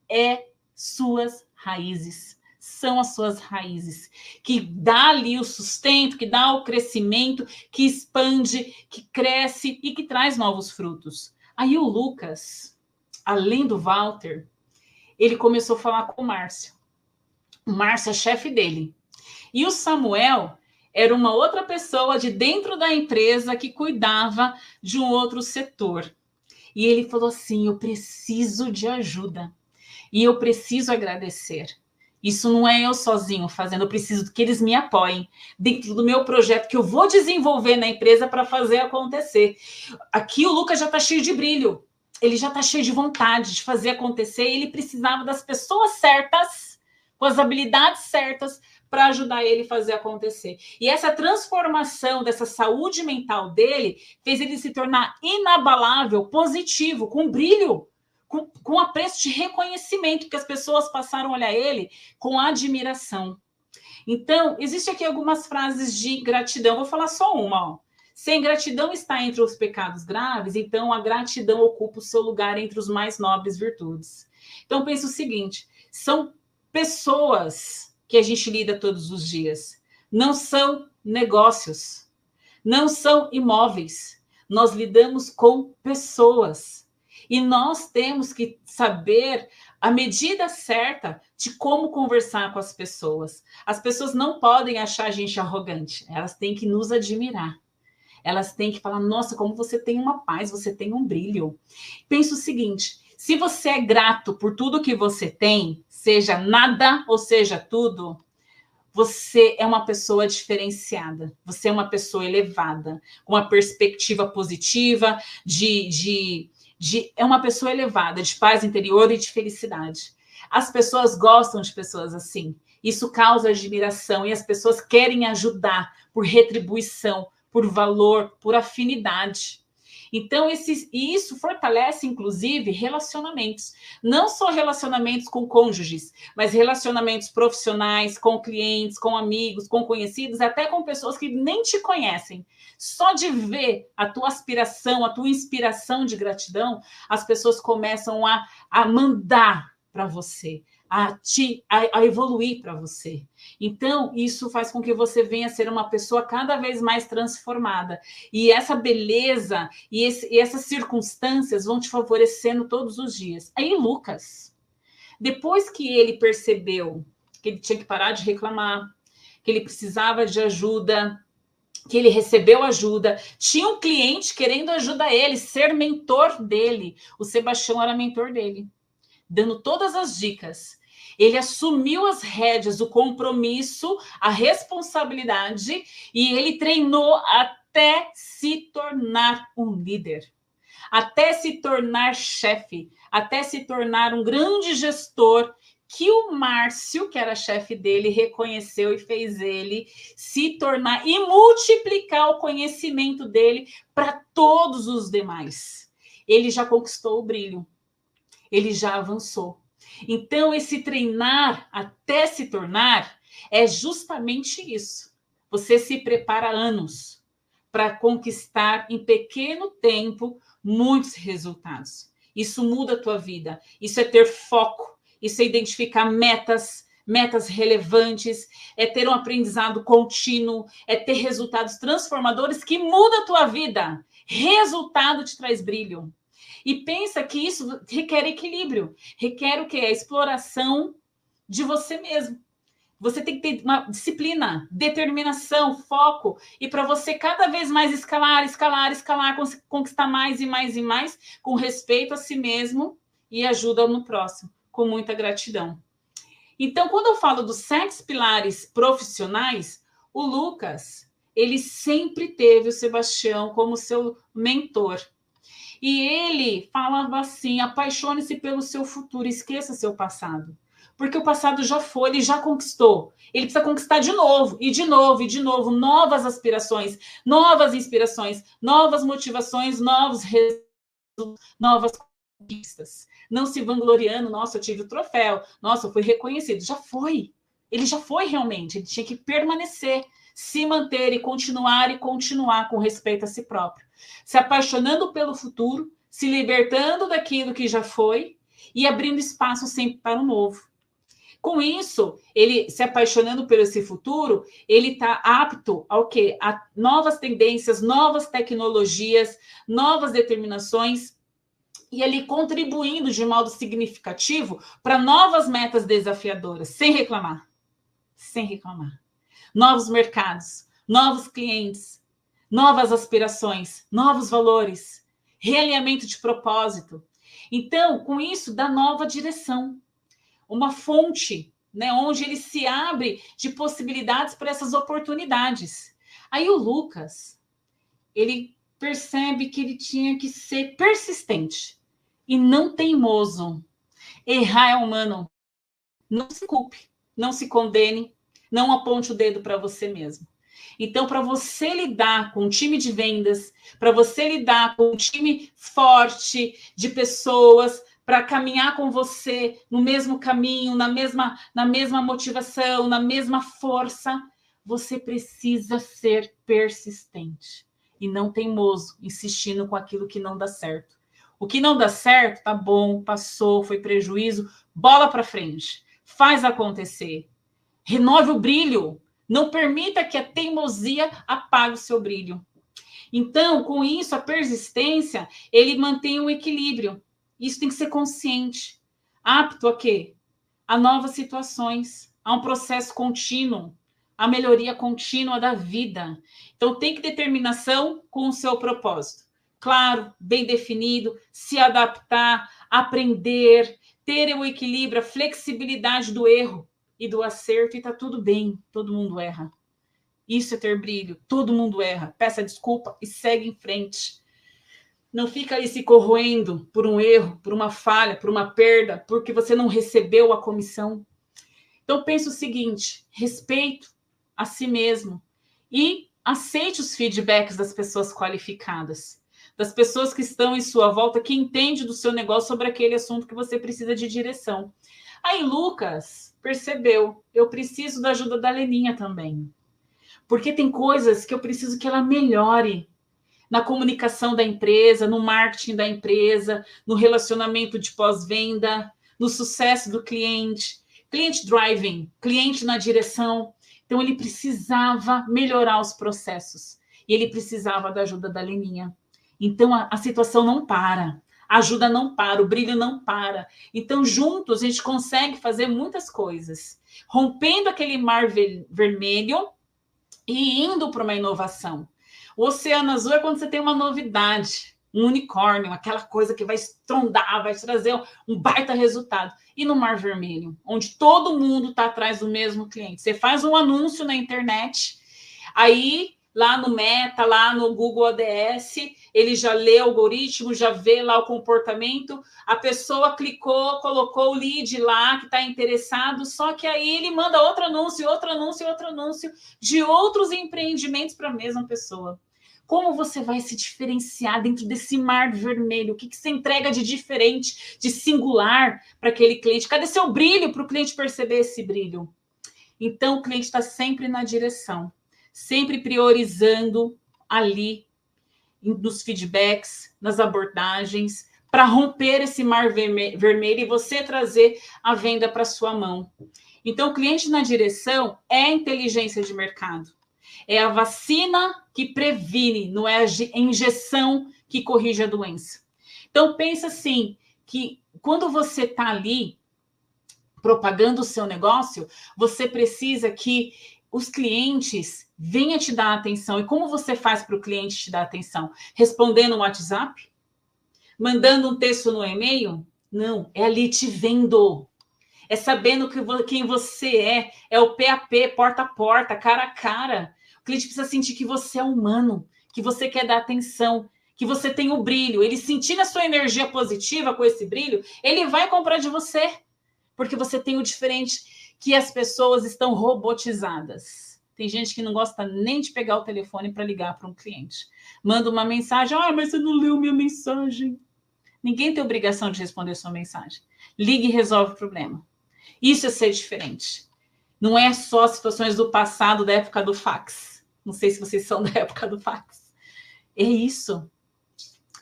é suas raízes. São as suas raízes, que dá ali o sustento, que dá o crescimento, que expande, que cresce e que traz novos frutos. Aí o Lucas, além do Walter, ele começou a falar com o Márcio. O Márcio é chefe dele. E o Samuel era uma outra pessoa de dentro da empresa que cuidava de um outro setor. E ele falou assim: eu preciso de ajuda e eu preciso agradecer. Isso não é eu sozinho fazendo, eu preciso que eles me apoiem dentro do meu projeto que eu vou desenvolver na empresa para fazer acontecer. Aqui o Lucas já está cheio de brilho, ele já está cheio de vontade de fazer acontecer, e ele precisava das pessoas certas, com as habilidades certas, para ajudar ele a fazer acontecer. E essa transformação dessa saúde mental dele fez ele se tornar inabalável, positivo, com brilho, com apreço de reconhecimento, que as pessoas passaram a olhar ele com admiração. Então, existe aqui algumas frases de gratidão. Vou falar só uma. Ó. Se a ingratidão está entre os pecados graves, então a gratidão ocupa o seu lugar entre os mais nobres virtudes. Então, pense o seguinte: são pessoas que a gente lida todos os dias. Não são negócios. Não são imóveis. Nós lidamos com pessoas. E nós temos que saber a medida certa de como conversar com as pessoas. As pessoas não podem achar a gente arrogante. Elas têm que nos admirar. Elas têm que falar: nossa, como você tem uma paz, você tem um brilho. Pensa o seguinte: se você é grato por tudo que você tem, seja nada ou seja tudo, você é uma pessoa diferenciada. Você é uma pessoa elevada, com uma perspectiva positiva, é uma pessoa elevada, de paz interior e de felicidade. As pessoas gostam de pessoas assim. Isso causa admiração e as pessoas querem ajudar por retribuição, por valor, por afinidade. Então, isso fortalece, inclusive, relacionamentos. Não só relacionamentos com cônjuges, mas relacionamentos profissionais, com clientes, com amigos, com conhecidos, até com pessoas que nem te conhecem. Só de ver a tua aspiração, a tua inspiração de gratidão, as pessoas começam a mandar para você, a evoluir para você. Então, isso faz com que você venha a ser uma pessoa cada vez mais transformada. E essa beleza e essas circunstâncias vão te favorecendo todos os dias. Aí, Lucas, depois que ele percebeu que ele tinha que parar de reclamar, que ele precisava de ajuda, que ele recebeu ajuda, tinha um cliente querendo ajudar ele, ser mentor dele. O Sebastião era mentor dele, dando todas as dicas. Ele assumiu as rédeas, o compromisso, a responsabilidade, e ele treinou até se tornar um líder, até se tornar chefe, até se tornar um grande gestor, que o Márcio, que era chefe dele, reconheceu e fez ele se tornar e multiplicar o conhecimento dele para todos os demais. Ele já conquistou o brilho, ele já avançou. Então, esse treinar até se tornar é justamente isso. Você se prepara há anos para conquistar em pequeno tempo muitos resultados. Isso muda a tua vida. Isso é ter foco. Isso é identificar metas relevantes, é ter um aprendizado contínuo, é ter resultados transformadores que mudam a tua vida. Resultado te traz brilho. E pensa que isso requer equilíbrio, requer o quê? A exploração de você mesmo. Você tem que ter uma disciplina, determinação, foco, e para você cada vez mais escalar, conquistar mais e mais e mais, com respeito a si mesmo e ajuda no próximo, com muita gratidão. Então, quando eu falo dos 7 pilares profissionais, o Lucas, ele sempre teve o Sebastião como seu mentor. E ele falava assim: apaixone-se pelo seu futuro, esqueça seu passado. Porque o passado já foi, ele já conquistou. Ele precisa conquistar de novo, e de novo, e de novo, novas aspirações, novas inspirações, novas motivações, novos resultados, novas conquistas. Não se vangloriando: nossa, eu tive o troféu, nossa, eu fui reconhecido. Já foi. Ele já foi realmente. Ele tinha que permanecer, se manter e continuar com respeito a si próprio. Se apaixonando pelo futuro, se libertando daquilo que já foi e abrindo espaço sempre para o novo. Com isso, ele se apaixonando por esse futuro, ele está apto ao quê? A novas tendências, novas tecnologias, novas determinações, e ele contribuindo de modo significativo para novas metas desafiadoras, sem reclamar. Sem reclamar. Novos mercados, novos clientes, novas aspirações, novos valores, realinhamento de propósito. Então, com isso, dá nova direção, uma fonte, né, onde ele se abre de possibilidades para essas oportunidades. Aí o Lucas, ele percebe que ele tinha que ser persistente e não teimoso. Errar é humano. Não se culpe, não se condene, não aponte o dedo para você mesmo. Então, para você lidar com um time de vendas, para você lidar com um time forte de pessoas, para caminhar com você no mesmo caminho, na mesma motivação, na mesma força, você precisa ser persistente e não teimoso, insistindo com aquilo que não dá certo. O que não dá certo, tá bom, passou, foi prejuízo, bola para frente, faz acontecer. Renove o brilho. Não permita que a teimosia apague o seu brilho. Então, com isso, a persistência, ele mantém o equilíbrio. Isso tem que ser consciente. Apto a quê? A novas situações, a um processo contínuo, a melhoria contínua da vida. Então, tem que ter determinação com o seu propósito. Claro, bem definido, se adaptar, aprender, ter o equilíbrio, a flexibilidade do erro e do acerto, e tá tudo bem, todo mundo erra. Isso é ter brilho, todo mundo erra. Peça desculpa e segue em frente. Não fica aí se corroendo por um erro, por uma falha, por uma perda, porque você não recebeu a comissão. Então pense o seguinte, respeito a si mesmo e aceite os feedbacks das pessoas qualificadas, das pessoas que estão em sua volta, que entendem do seu negócio sobre aquele assunto que você precisa de direção. Aí Lucas percebeu, eu preciso da ajuda da Leninha também. Porque tem coisas que eu preciso que ela melhore na comunicação da empresa, no marketing da empresa, no relacionamento de pós-venda, no sucesso do cliente, cliente driving, cliente na direção. Então, ele precisava melhorar os processos e ele precisava da ajuda da Leninha. Então, a situação não para. A ajuda não para, o brilho não para. Então, juntos, a gente consegue fazer muitas coisas. Rompendo aquele mar vermelho e indo para uma inovação. O oceano azul é quando você tem uma novidade, um unicórnio, aquela coisa que vai estrondar, vai trazer um baita resultado. E no mar vermelho, onde todo mundo está atrás do mesmo cliente. Você faz um anúncio na internet, aí lá no Meta, lá no Google ODS, ele já lê o algoritmo, já vê lá o comportamento, a pessoa clicou, colocou o lead lá, que está interessado, só que aí ele manda outro anúncio, outro anúncio, outro anúncio, de outros empreendimentos para a mesma pessoa. Como você vai se diferenciar dentro desse mar vermelho? O que você entrega de diferente, de singular para aquele cliente? Cadê seu brilho para o cliente perceber esse brilho? Então, o cliente está sempre na direção, sempre priorizando ali nos feedbacks, nas abordagens, para romper esse mar vermelho e você trazer a venda para sua mão. Então, o cliente na direção é a inteligência de mercado. É a vacina que previne, não é a injeção que corrige a doença. Então, pensa assim, que quando você está ali propagando o seu negócio, você precisa que os clientes venham te dar atenção. E como você faz para o cliente te dar atenção? Respondendo no WhatsApp? Mandando um texto no e-mail? Não, é ali te vendo. É sabendo quem você é o pé a pé, porta a porta, cara a cara. O cliente precisa sentir que você é humano, que você quer dar atenção, que você tem o brilho. Ele sentindo a sua energia positiva com esse brilho, ele vai comprar de você, porque você tem o diferente, que as pessoas estão robotizadas. Tem gente que não gosta nem de pegar o telefone para ligar para um cliente. Manda uma mensagem, mas você não leu minha mensagem. Ninguém tem obrigação de responder sua mensagem. Ligue e resolve o problema. Isso é ser diferente. Não é só situações do passado, da época do fax. Não sei se vocês são da época do fax. É isso.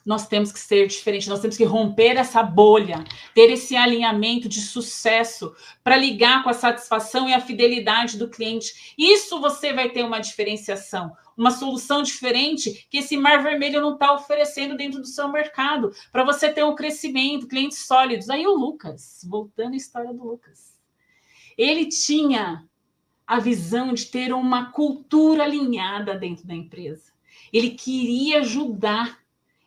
Nós temos que ser diferentes, nós temos que romper essa bolha, ter esse alinhamento de sucesso para ligar com a satisfação e a fidelidade do cliente. Isso você vai ter uma diferenciação, uma solução diferente que esse mar vermelho não está oferecendo dentro do seu mercado, para você ter um crescimento, clientes sólidos. Aí o Lucas, voltando à história do Lucas, ele tinha a visão de ter uma cultura alinhada dentro da empresa. Ele queria ajudar.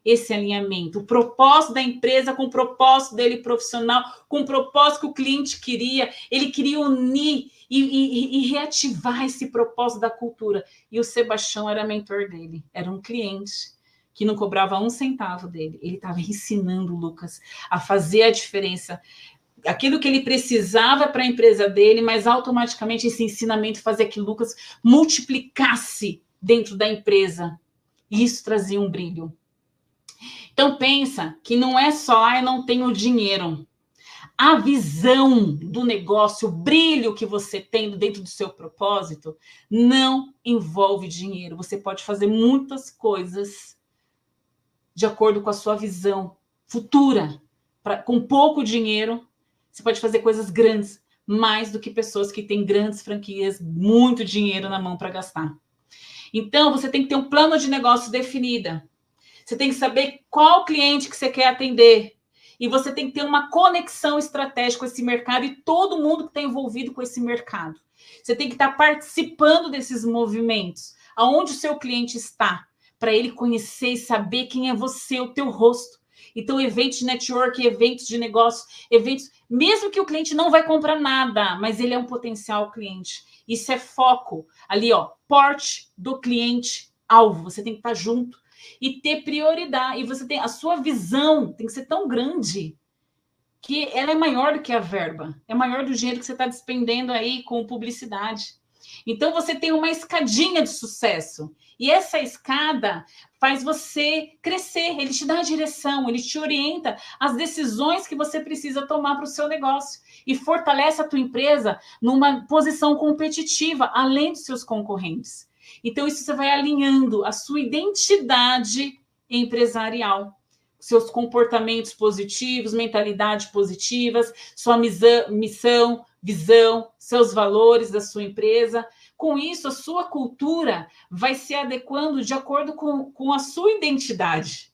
esse alinhamento, o propósito da empresa com o propósito dele profissional, com o propósito que o cliente queria. Ele queria unir e reativar esse propósito da cultura. E o Sebastião era mentor dele, era um cliente que não cobrava um centavo dele. Ele estava ensinando o Lucas a fazer a diferença, aquilo que ele precisava para a empresa dele, mas automaticamente esse ensinamento fazia que o Lucas multiplicasse dentro da empresa. E isso trazia um brilho. Então pensa que não é só, eu não tenho dinheiro. A visão do negócio, o brilho que você tem dentro do seu propósito, não envolve dinheiro. Você pode fazer muitas coisas de acordo com a sua visão futura. Com pouco dinheiro, você pode fazer coisas grandes, mais do que pessoas que têm grandes franquias, muito dinheiro na mão para gastar. Então, você tem que ter um plano de negócio definido. Você tem que saber qual cliente que você quer atender. E você tem que ter uma conexão estratégica com esse mercado e todo mundo que está envolvido com esse mercado. Você tem que estar participando desses movimentos, aonde o seu cliente está, para ele conhecer e saber quem é você, o teu rosto. Então, eventos de network, eventos de negócio, eventos... Mesmo que o cliente não vai comprar nada, mas ele é um potencial cliente. Isso é foco. Ali, ó, porte do cliente-alvo. Você tem que estar junto e ter prioridade. E você tem... A sua visão tem que ser tão grande que ela é maior do que a verba. É maior do dinheiro que você está despendendo aí com publicidade. Então, você tem uma escadinha de sucesso. E essa escada faz você crescer. Ele te dá a direção, ele te orienta as decisões que você precisa tomar para o seu negócio. E fortalece a tua empresa numa posição competitiva, além dos seus concorrentes. Então, isso você vai alinhando a sua identidade empresarial. Seus comportamentos positivos, mentalidade positivas, sua missão, visão, seus valores da sua empresa. Com isso, a sua cultura vai se adequando de acordo com a sua identidade,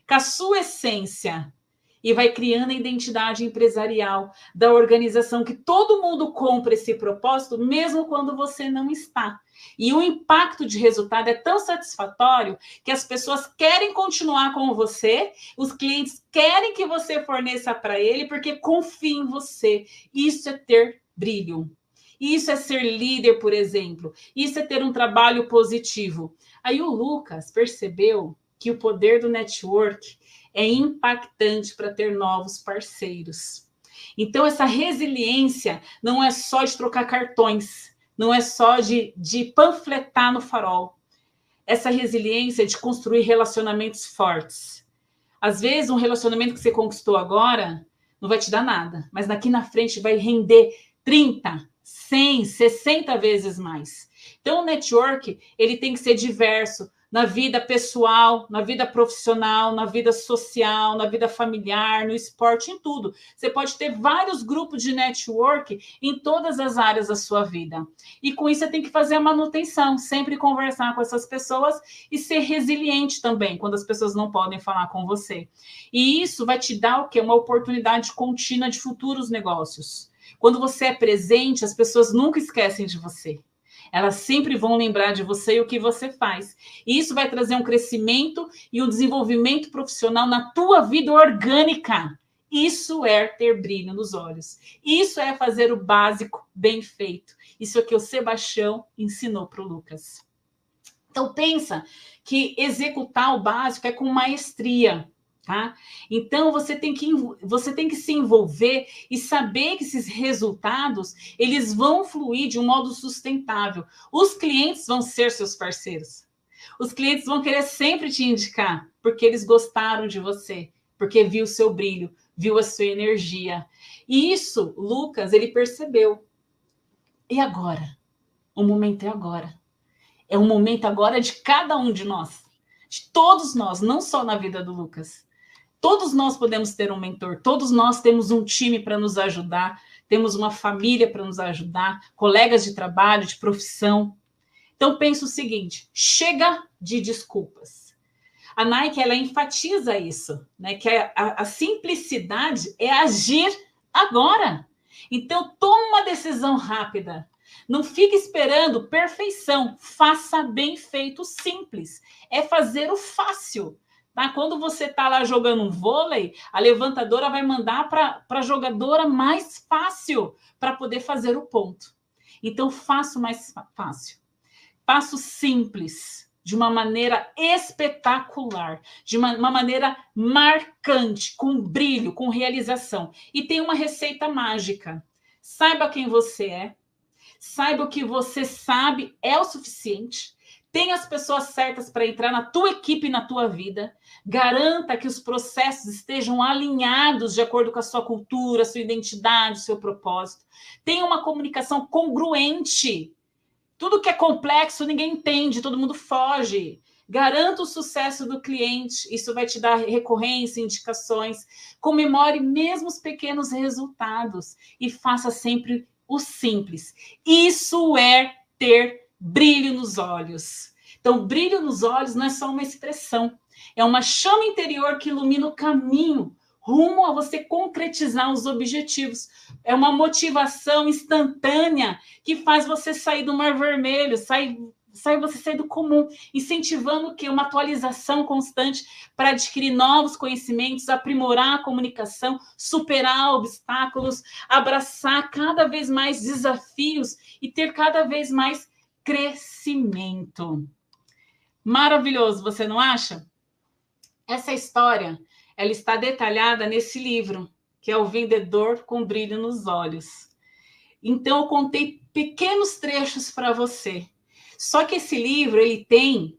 com a sua essência. E vai criando a identidade empresarial da organização, que todo mundo compra esse propósito, mesmo quando você não está. E o impacto de resultado é tão satisfatório que as pessoas querem continuar com você, os clientes querem que você forneça para ele, porque confiam em você. Isso é ter brilho. Isso é ser líder, por exemplo. Isso é ter um trabalho positivo. Aí o Lucas percebeu que o poder do network é impactante para ter novos parceiros. Então, essa resiliência não é só de trocar cartões, não é só de panfletar no farol. Essa resiliência é de construir relacionamentos fortes. Às vezes, um relacionamento que você conquistou agora não vai te dar nada, mas daqui na frente vai render 30, 100, 60 vezes mais. Então, o network, ele tem que ser diverso na vida pessoal, na vida profissional, na vida social, na vida familiar, no esporte, em tudo. Você pode ter vários grupos de network em todas as áreas da sua vida. E com isso, você tem que fazer a manutenção, sempre conversar com essas pessoas e ser resiliente também, quando as pessoas não podem falar com você. E isso vai te dar o quê? Uma oportunidade contínua de futuros negócios. Quando você é presente, as pessoas nunca esquecem de você. Elas sempre vão lembrar de você e o que você faz. E isso vai trazer um crescimento e um desenvolvimento profissional na tua vida orgânica. Isso é ter brilho nos olhos. Isso é fazer o básico bem feito. Isso é o que o Sebastião ensinou para o Lucas. Então, pensa que executar o básico é com maestria. Tá? Então, você tem que se envolver e saber que esses resultados eles vão fluir de um modo sustentável. Os clientes vão ser seus parceiros. Os clientes vão querer sempre te indicar, porque eles gostaram de você, porque viu o seu brilho, viu a sua energia. E isso, Lucas, ele percebeu. E agora? O momento é agora. É o momento agora de cada um de nós, de todos nós, não só na vida do Lucas. Todos nós podemos ter um mentor, todos nós temos um time para nos ajudar, temos uma família para nos ajudar, colegas de trabalho, de profissão. Então, pensa o seguinte, chega de desculpas. A Nike, ela enfatiza isso, né? Que a simplicidade é agir agora. Então, toma uma decisão rápida. Não fique esperando perfeição, faça bem feito, simples. É fazer o fácil. Tá? Quando você está lá jogando um vôlei, a levantadora vai mandar para a jogadora mais fácil para poder fazer o ponto. Então, faço mais fácil. Faço simples, de uma maneira espetacular, de uma maneira marcante, com brilho, com realização. E tem uma receita mágica. Saiba quem você é, saiba o que você sabe é o suficiente. Tenha as pessoas certas para entrar na tua equipe e na tua vida. Garanta que os processos estejam alinhados de acordo com a sua cultura, sua identidade, seu propósito. Tenha uma comunicação congruente. Tudo que é complexo, ninguém entende, todo mundo foge. Garanta o sucesso do cliente, isso vai te dar recorrência, indicações. Comemore mesmo os pequenos resultados e faça sempre o simples. Isso é ter brilho nos olhos. Então, brilho nos olhos não é só uma expressão, é uma chama interior que ilumina o caminho rumo a você concretizar os objetivos. É uma motivação instantânea que faz você sair do mar vermelho, você sair do comum, incentivando o quê? Uma atualização constante para adquirir novos conhecimentos, aprimorar a comunicação, superar obstáculos, abraçar cada vez mais desafios e ter cada vez mais crescimento. Maravilhoso, você não acha? Essa história, ela está detalhada nesse livro, que é O Vendedor com Brilho nos Olhos. Então, eu contei pequenos trechos para você. Só que esse livro, ele tem,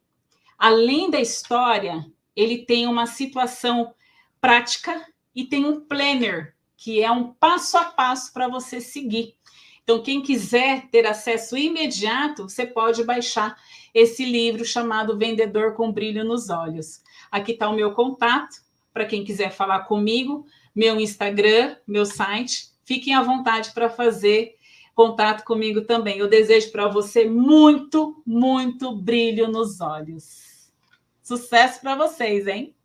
além da história, ele tem uma situação prática e tem um planner, que é um passo a passo para você seguir. Então, quem quiser ter acesso imediato, você pode baixar esse livro chamado Vendedor com Brilho nos Olhos. Aqui está o meu contato, para quem quiser falar comigo, meu Instagram, meu site. Fiquem à vontade para fazer contato comigo também. Eu desejo para você muito, muito brilho nos olhos. Sucesso para vocês, hein?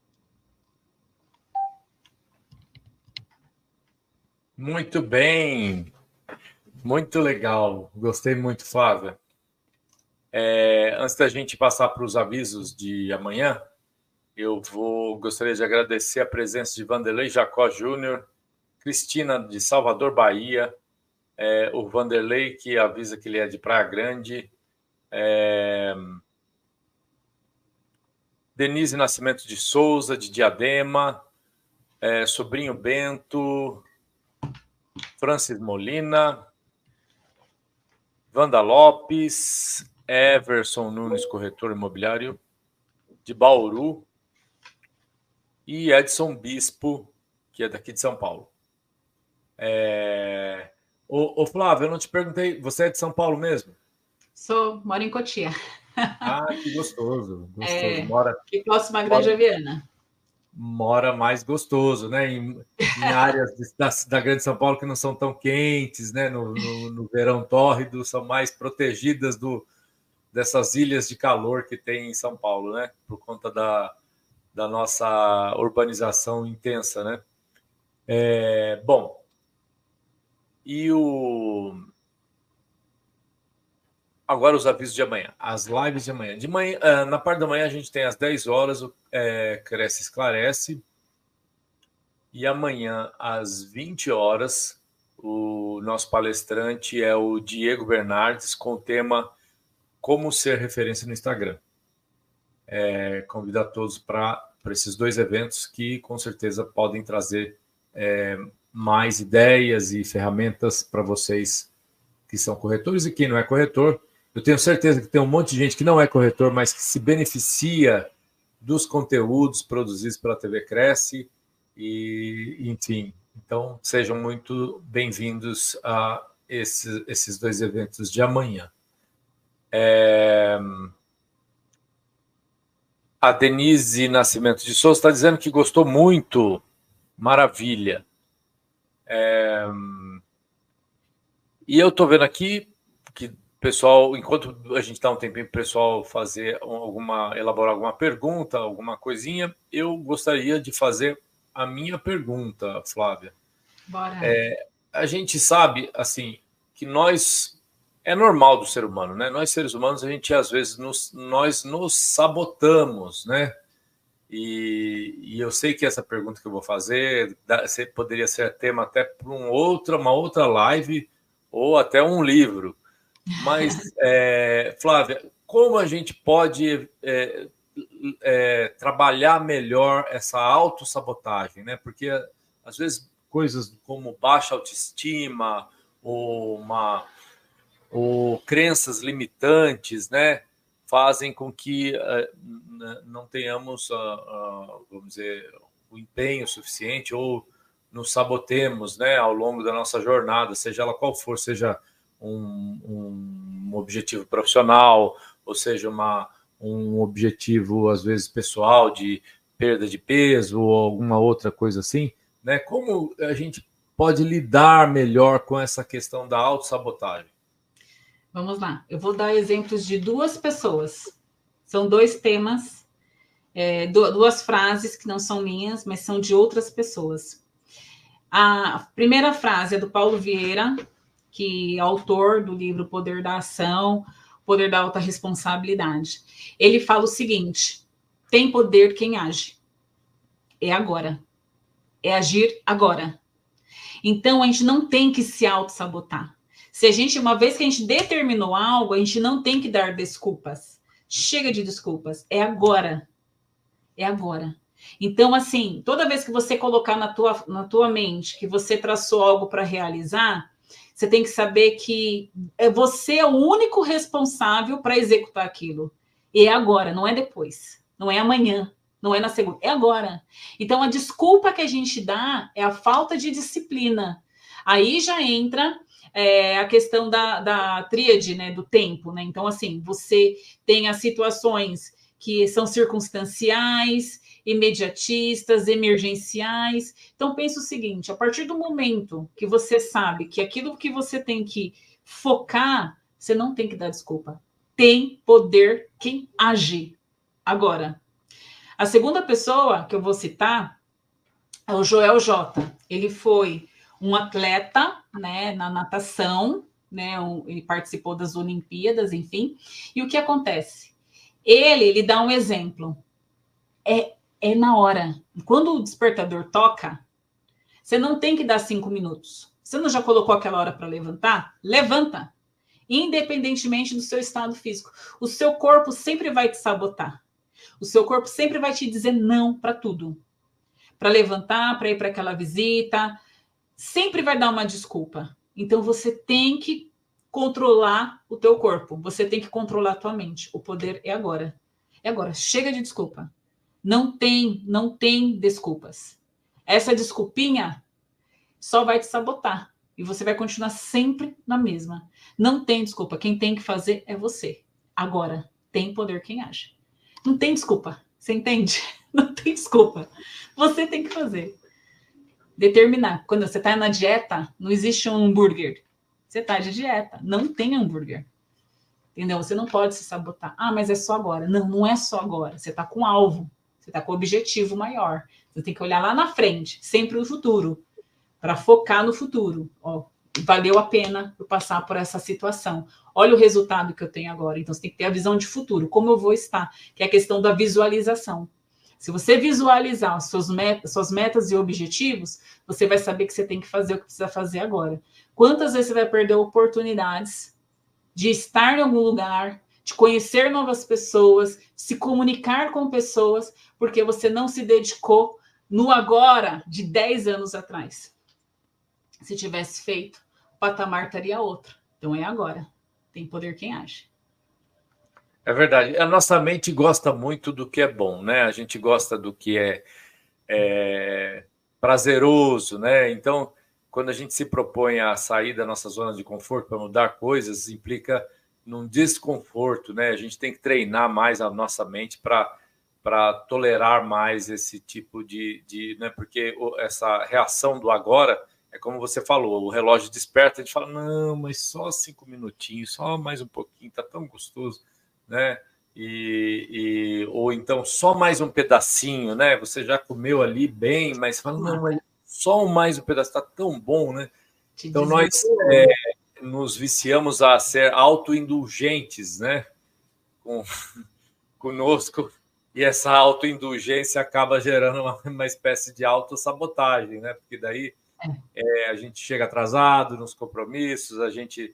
Muito bem. Muito legal. Gostei muito, Flávia. Antes da gente passar para os avisos de amanhã, eu gostaria de agradecer a presença de Vanderlei Jacó Júnior, Cristina de Salvador, Bahia, o Vanderlei, que avisa que ele é de Praia Grande, Denise Nascimento de Souza, de Diadema, Sobrinho Bento, Francis Molina, Wanda Lopes, Everson Nunes, corretor imobiliário, de Bauru, e Edson Bispo, que é daqui de São Paulo. Ô Flávio, eu não te perguntei, você é de São Paulo mesmo? Moro em Cotia. Ah, que gostoso. Mora, que próximo à Granja Viana. Mora mais gostoso, né? Em áreas da Grande São Paulo que não são tão quentes, né? No verão tórrido, são mais protegidas dessas ilhas de calor que tem em São Paulo, né? Por conta da nossa urbanização intensa, né? Bom, e agora os avisos de amanhã, as lives de amanhã. De manhã, na parte da manhã a gente tem às 10 horas o Cresce Esclarece, e amanhã às 20 horas o nosso palestrante é o Diego Bernardes, com o tema Como Ser Referência no Instagram. Convido a todos para esses dois eventos que com certeza podem trazer mais ideias e ferramentas para vocês que são corretores e quem não é corretor. Eu tenho certeza que tem um monte de gente que não é corretor, mas que se beneficia dos conteúdos produzidos pela TV Cresce, e enfim. Então, sejam muito bem-vindos a esses dois eventos de amanhã. A Denise Nascimento de Souza está dizendo que gostou muito. Maravilha. E eu estou vendo aqui que pessoal, enquanto a gente dá um tempinho para o pessoal elaborar alguma pergunta, alguma coisinha, eu gostaria de fazer a minha pergunta, Flávia. Bora. A gente sabe, assim, que é normal do ser humano, né? Nós, seres humanos, a gente, às vezes, nós nos sabotamos, né? E eu sei que essa pergunta que eu vou fazer poderia ser tema até para uma outra live ou até um livro. Mas, Flávia, como a gente pode trabalhar melhor essa autossabotagem, né? Porque, às vezes, coisas como baixa autoestima ou crenças limitantes, né, fazem com que não tenhamos, vamos dizer, o empenho suficiente ou nos sabotemos, né, ao longo da nossa jornada, seja ela qual for, seja um objetivo profissional, ou seja, um objetivo, às vezes, pessoal, de perda de peso ou alguma outra coisa assim, né? Como a gente pode lidar melhor com essa questão da autossabotagem? Vamos lá, eu vou dar exemplos de duas pessoas. São dois temas, duas frases que não são minhas, mas são de outras pessoas. A primeira frase é do Paulo Vieira, que é autor do livro Poder da Ação, Poder da Alta Responsabilidade. Ele fala o seguinte: tem poder quem age. É agora. É agir agora. Então, a gente não tem que se auto-sabotar. Uma vez que a gente determinou algo, a gente não tem que dar desculpas. Chega de desculpas. É agora. É agora. Então, assim, toda vez que você colocar na tua mente que você traçou algo para realizar, você tem que saber que você é o único responsável para executar aquilo. E é agora, não é depois. Não é amanhã. Não é na segunda. É agora. Então, a desculpa que a gente dá é a falta de disciplina. Aí já entra a questão da tríade, né, do tempo, né? Então, assim, você tem as situações que são circunstanciais, imediatistas, emergenciais. Então, pensa o seguinte: a partir do momento que você sabe que aquilo que você tem que focar, você não tem que dar desculpa. Tem poder quem age. Agora, a segunda pessoa que eu vou citar é o Joel J. Ele foi um atleta, né, na natação, né, ele participou das Olimpíadas, enfim. E o que acontece? Ele dá um exemplo. É na hora. Quando o despertador toca, você não tem que dar 5 minutos. Você não já colocou aquela hora para levantar? Levanta. Independentemente do seu estado físico. O seu corpo sempre vai te sabotar. O seu corpo sempre vai te dizer não para tudo. Para levantar, para ir para aquela visita. Sempre vai dar uma desculpa. Então, você tem que controlar o teu corpo. Você tem que controlar a tua mente. O poder é agora. É agora. Chega de desculpa. Não tem desculpas. Essa desculpinha só vai te sabotar. E você vai continuar sempre na mesma. Não tem desculpa. Quem tem que fazer é você. Agora, tem poder quem age. Não tem desculpa. Você entende? Não tem desculpa. Você tem que fazer. Determinar. Quando você está na dieta, não existe um hambúrguer. Você está de dieta. Não tem hambúrguer. Entendeu? Você não pode se sabotar. Ah, mas é só agora. Não, não é só agora. Você está com alvo. Você está com objetivo maior. Você tem que olhar lá na frente, sempre no futuro, para focar no futuro. Ó, valeu a pena eu passar por essa situação. Olha o resultado que eu tenho agora. Então, você tem que ter a visão de futuro. Como eu vou estar? Que é a questão da visualização. Se você visualizar suas metas e objetivos, você vai saber que você tem que fazer o que precisa fazer agora. Quantas vezes você vai perder oportunidades de estar em algum lugar, de conhecer novas pessoas, se comunicar com pessoas, porque você não se dedicou no agora de 10 anos atrás. Se tivesse feito, o patamar estaria outro. Então é agora. Tem poder quem age. É verdade. A nossa mente gosta muito do que é bom, né? A gente gosta do que é prazeroso, né? Então, quando a gente se propõe a sair da nossa zona de conforto para mudar coisas, implica num desconforto, né? A gente tem que treinar mais a nossa mente para tolerar mais esse tipo né? Porque essa reação do agora é como você falou, o relógio desperta, a gente fala, não, mas só 5 minutinhos, só mais um pouquinho, tá tão gostoso, né? Ou então só mais um pedacinho, né? Você já comeu ali bem, mas fala, não, mas só mais um pedaço, tá tão bom, né? Então nós nos viciamos a ser autoindulgentes, né? Conosco E essa autoindulgência acaba gerando uma espécie de autossabotagem, né? Porque daí a gente chega atrasado nos compromissos, a gente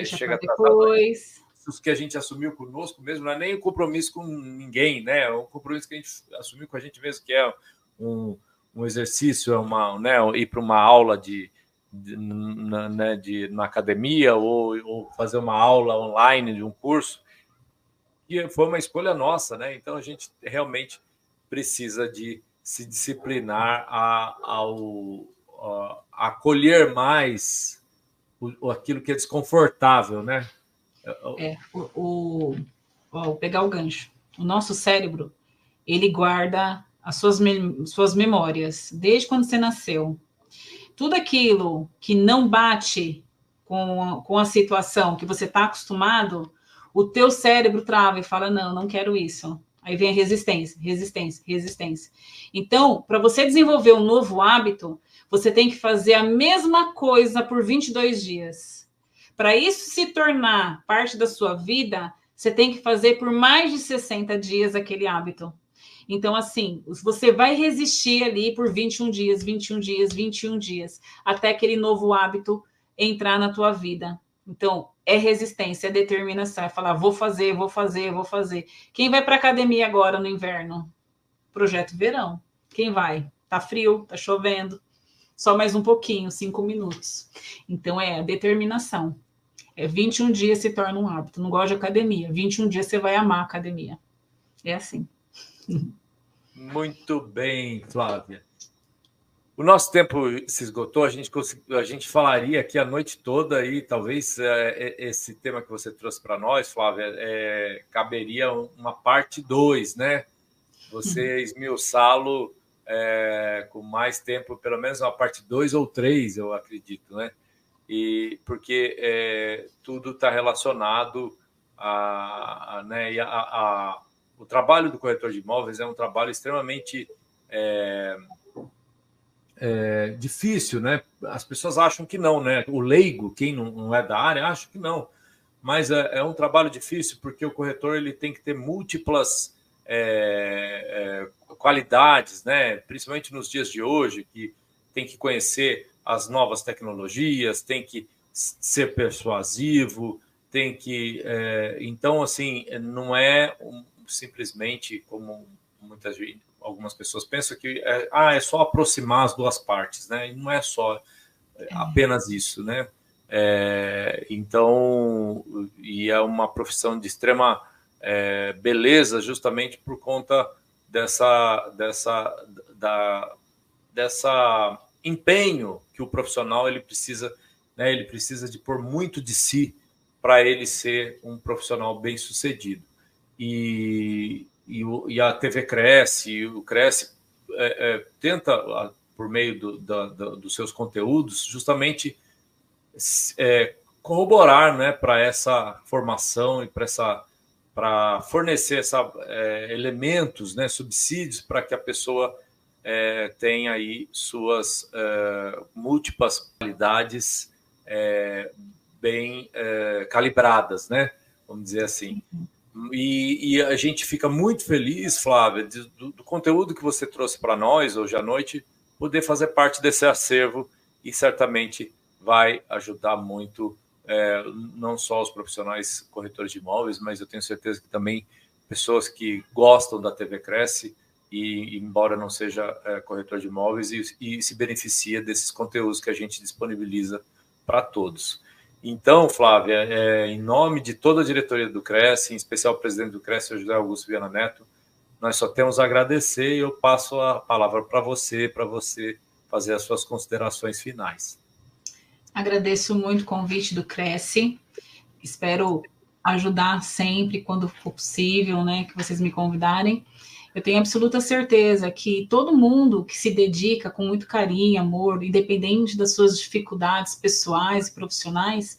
chega atrasado depois. os que a gente assumiu conosco mesmo, não é nem um compromisso com ninguém, né? É um compromisso que a gente assumiu com a gente mesmo, que é um exercício, ir para uma aula na academia ou fazer uma aula online de um curso, que foi uma escolha nossa, né? Então a gente realmente precisa de se disciplinar a acolher mais aquilo que é desconfortável, né? Vou pegar o gancho. O nosso cérebro, ele guarda as suas memórias desde quando você nasceu. Tudo aquilo que não bate com a situação que você está acostumado, o teu cérebro trava e fala, não quero isso. Aí vem a resistência. Então, para você desenvolver um novo hábito, você tem que fazer a mesma coisa por 22 dias. Para isso se tornar parte da sua vida, você tem que fazer por mais de 60 dias aquele hábito. Então, assim, você vai resistir ali por 21 dias, até aquele novo hábito entrar na tua vida. Então, é resistência, é determinação, é falar, vou fazer. Quem vai para academia agora no inverno? Projeto verão. Quem vai? Tá frio, tá chovendo. Só mais um pouquinho, 5 minutos. Então, é a determinação. 21 dias se torna um hábito. Não gosto de academia. 21 dias você vai amar a academia. É assim. Muito bem, Flávia. O nosso tempo se esgotou, a gente falaria aqui a noite toda e talvez esse tema que você trouxe para nós, Flávia, caberia uma parte 2, né? Você esmiuçá-lo com mais tempo, pelo menos uma parte 2 ou 3, eu acredito, né? E porque tudo está relacionado o trabalho do corretor de imóveis é um trabalho extremamente difícil, né? As pessoas acham que não, né? O leigo, quem não é da área, acha que não. Mas é um trabalho difícil porque o corretor ele tem que ter múltiplas qualidades, né? Principalmente nos dias de hoje, que tem que conhecer as novas tecnologias, tem que ser persuasivo, tem que... então, assim, não é simplesmente como algumas pessoas pensam que é só aproximar as duas partes, né? E não é só apenas isso, né? Então, e é uma profissão de extrema beleza justamente por conta dessa empenho que o profissional ele precisa, né? Ele precisa de pôr muito de si para ele ser um profissional bem-sucedido. E a TV Cresce, o Cresce tenta, por meio dos seus conteúdos, justamente corroborar, né, para essa formação e para fornecer elementos, né, subsídios para que a pessoa tenha aí suas múltiplas qualidades bem calibradas, né, vamos dizer assim. E a gente fica muito feliz, Flávia, do conteúdo que você trouxe para nós hoje à noite, poder fazer parte desse acervo e certamente vai ajudar muito, não só os profissionais corretores de imóveis, mas eu tenho certeza que também pessoas que gostam da TV Cresce e embora não seja corretor de imóveis, e se beneficia desses conteúdos que a gente disponibiliza para todos. Então, Flávia, em nome de toda a diretoria do Cresce, em especial o presidente do Cresce, o José Augusto Viana Neto, nós só temos a agradecer e eu passo a palavra para você fazer as suas considerações finais. Agradeço muito o convite do Cresce, espero ajudar sempre quando for possível, né, que vocês me convidarem. Eu tenho absoluta certeza que todo mundo que se dedica com muito carinho, amor, independente das suas dificuldades pessoais e profissionais,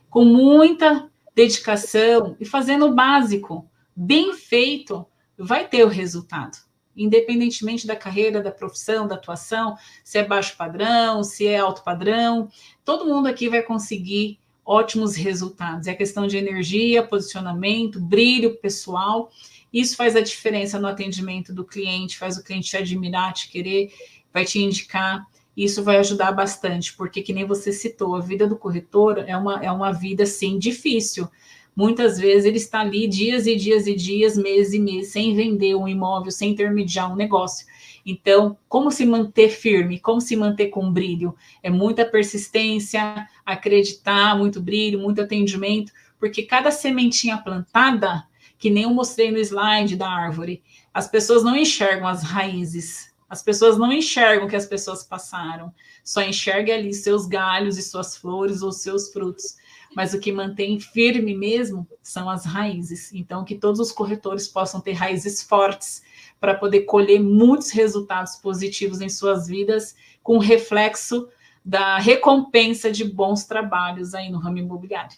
com muita dedicação e fazendo o básico, bem feito, vai ter o resultado. Independentemente da carreira, da profissão, da atuação, se é baixo padrão, se é alto padrão, todo mundo aqui vai conseguir ótimos resultados. É questão de energia, posicionamento, brilho pessoal. Isso faz a diferença no atendimento do cliente, faz o cliente te admirar, te querer, vai te indicar. Isso vai ajudar bastante, porque, que nem você citou, a vida do corretor é uma vida, sim, difícil. Muitas vezes ele está ali dias e dias e dias, meses e meses, sem vender um imóvel, sem intermediar um negócio. Então, como se manter firme, como se manter com brilho? É muita persistência, acreditar, muito brilho, muito atendimento, porque cada sementinha plantada, que nem eu mostrei no slide da árvore, as pessoas não enxergam as raízes, as pessoas não enxergam o que as pessoas passaram, só enxergam ali seus galhos e suas flores ou seus frutos. Mas o que mantém firme mesmo são as raízes. Então, que todos os corretores possam ter raízes fortes para poder colher muitos resultados positivos em suas vidas, com reflexo da recompensa de bons trabalhos aí no ramo imobiliário.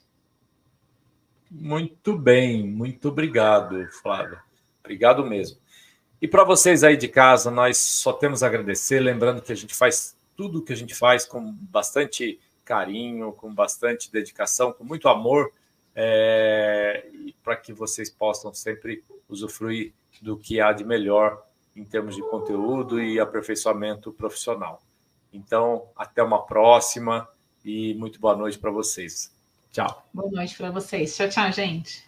Muito bem, muito obrigado, Flávia. Obrigado mesmo. E para vocês aí de casa, nós só temos a agradecer, lembrando que a gente faz tudo o que a gente faz com bastante carinho, com bastante dedicação, com muito amor, para que vocês possam sempre usufruir do que há de melhor em termos de conteúdo e aperfeiçoamento profissional. Então, até uma próxima e muito boa noite para vocês. Tchau. Boa noite para vocês. Tchau, tchau, gente.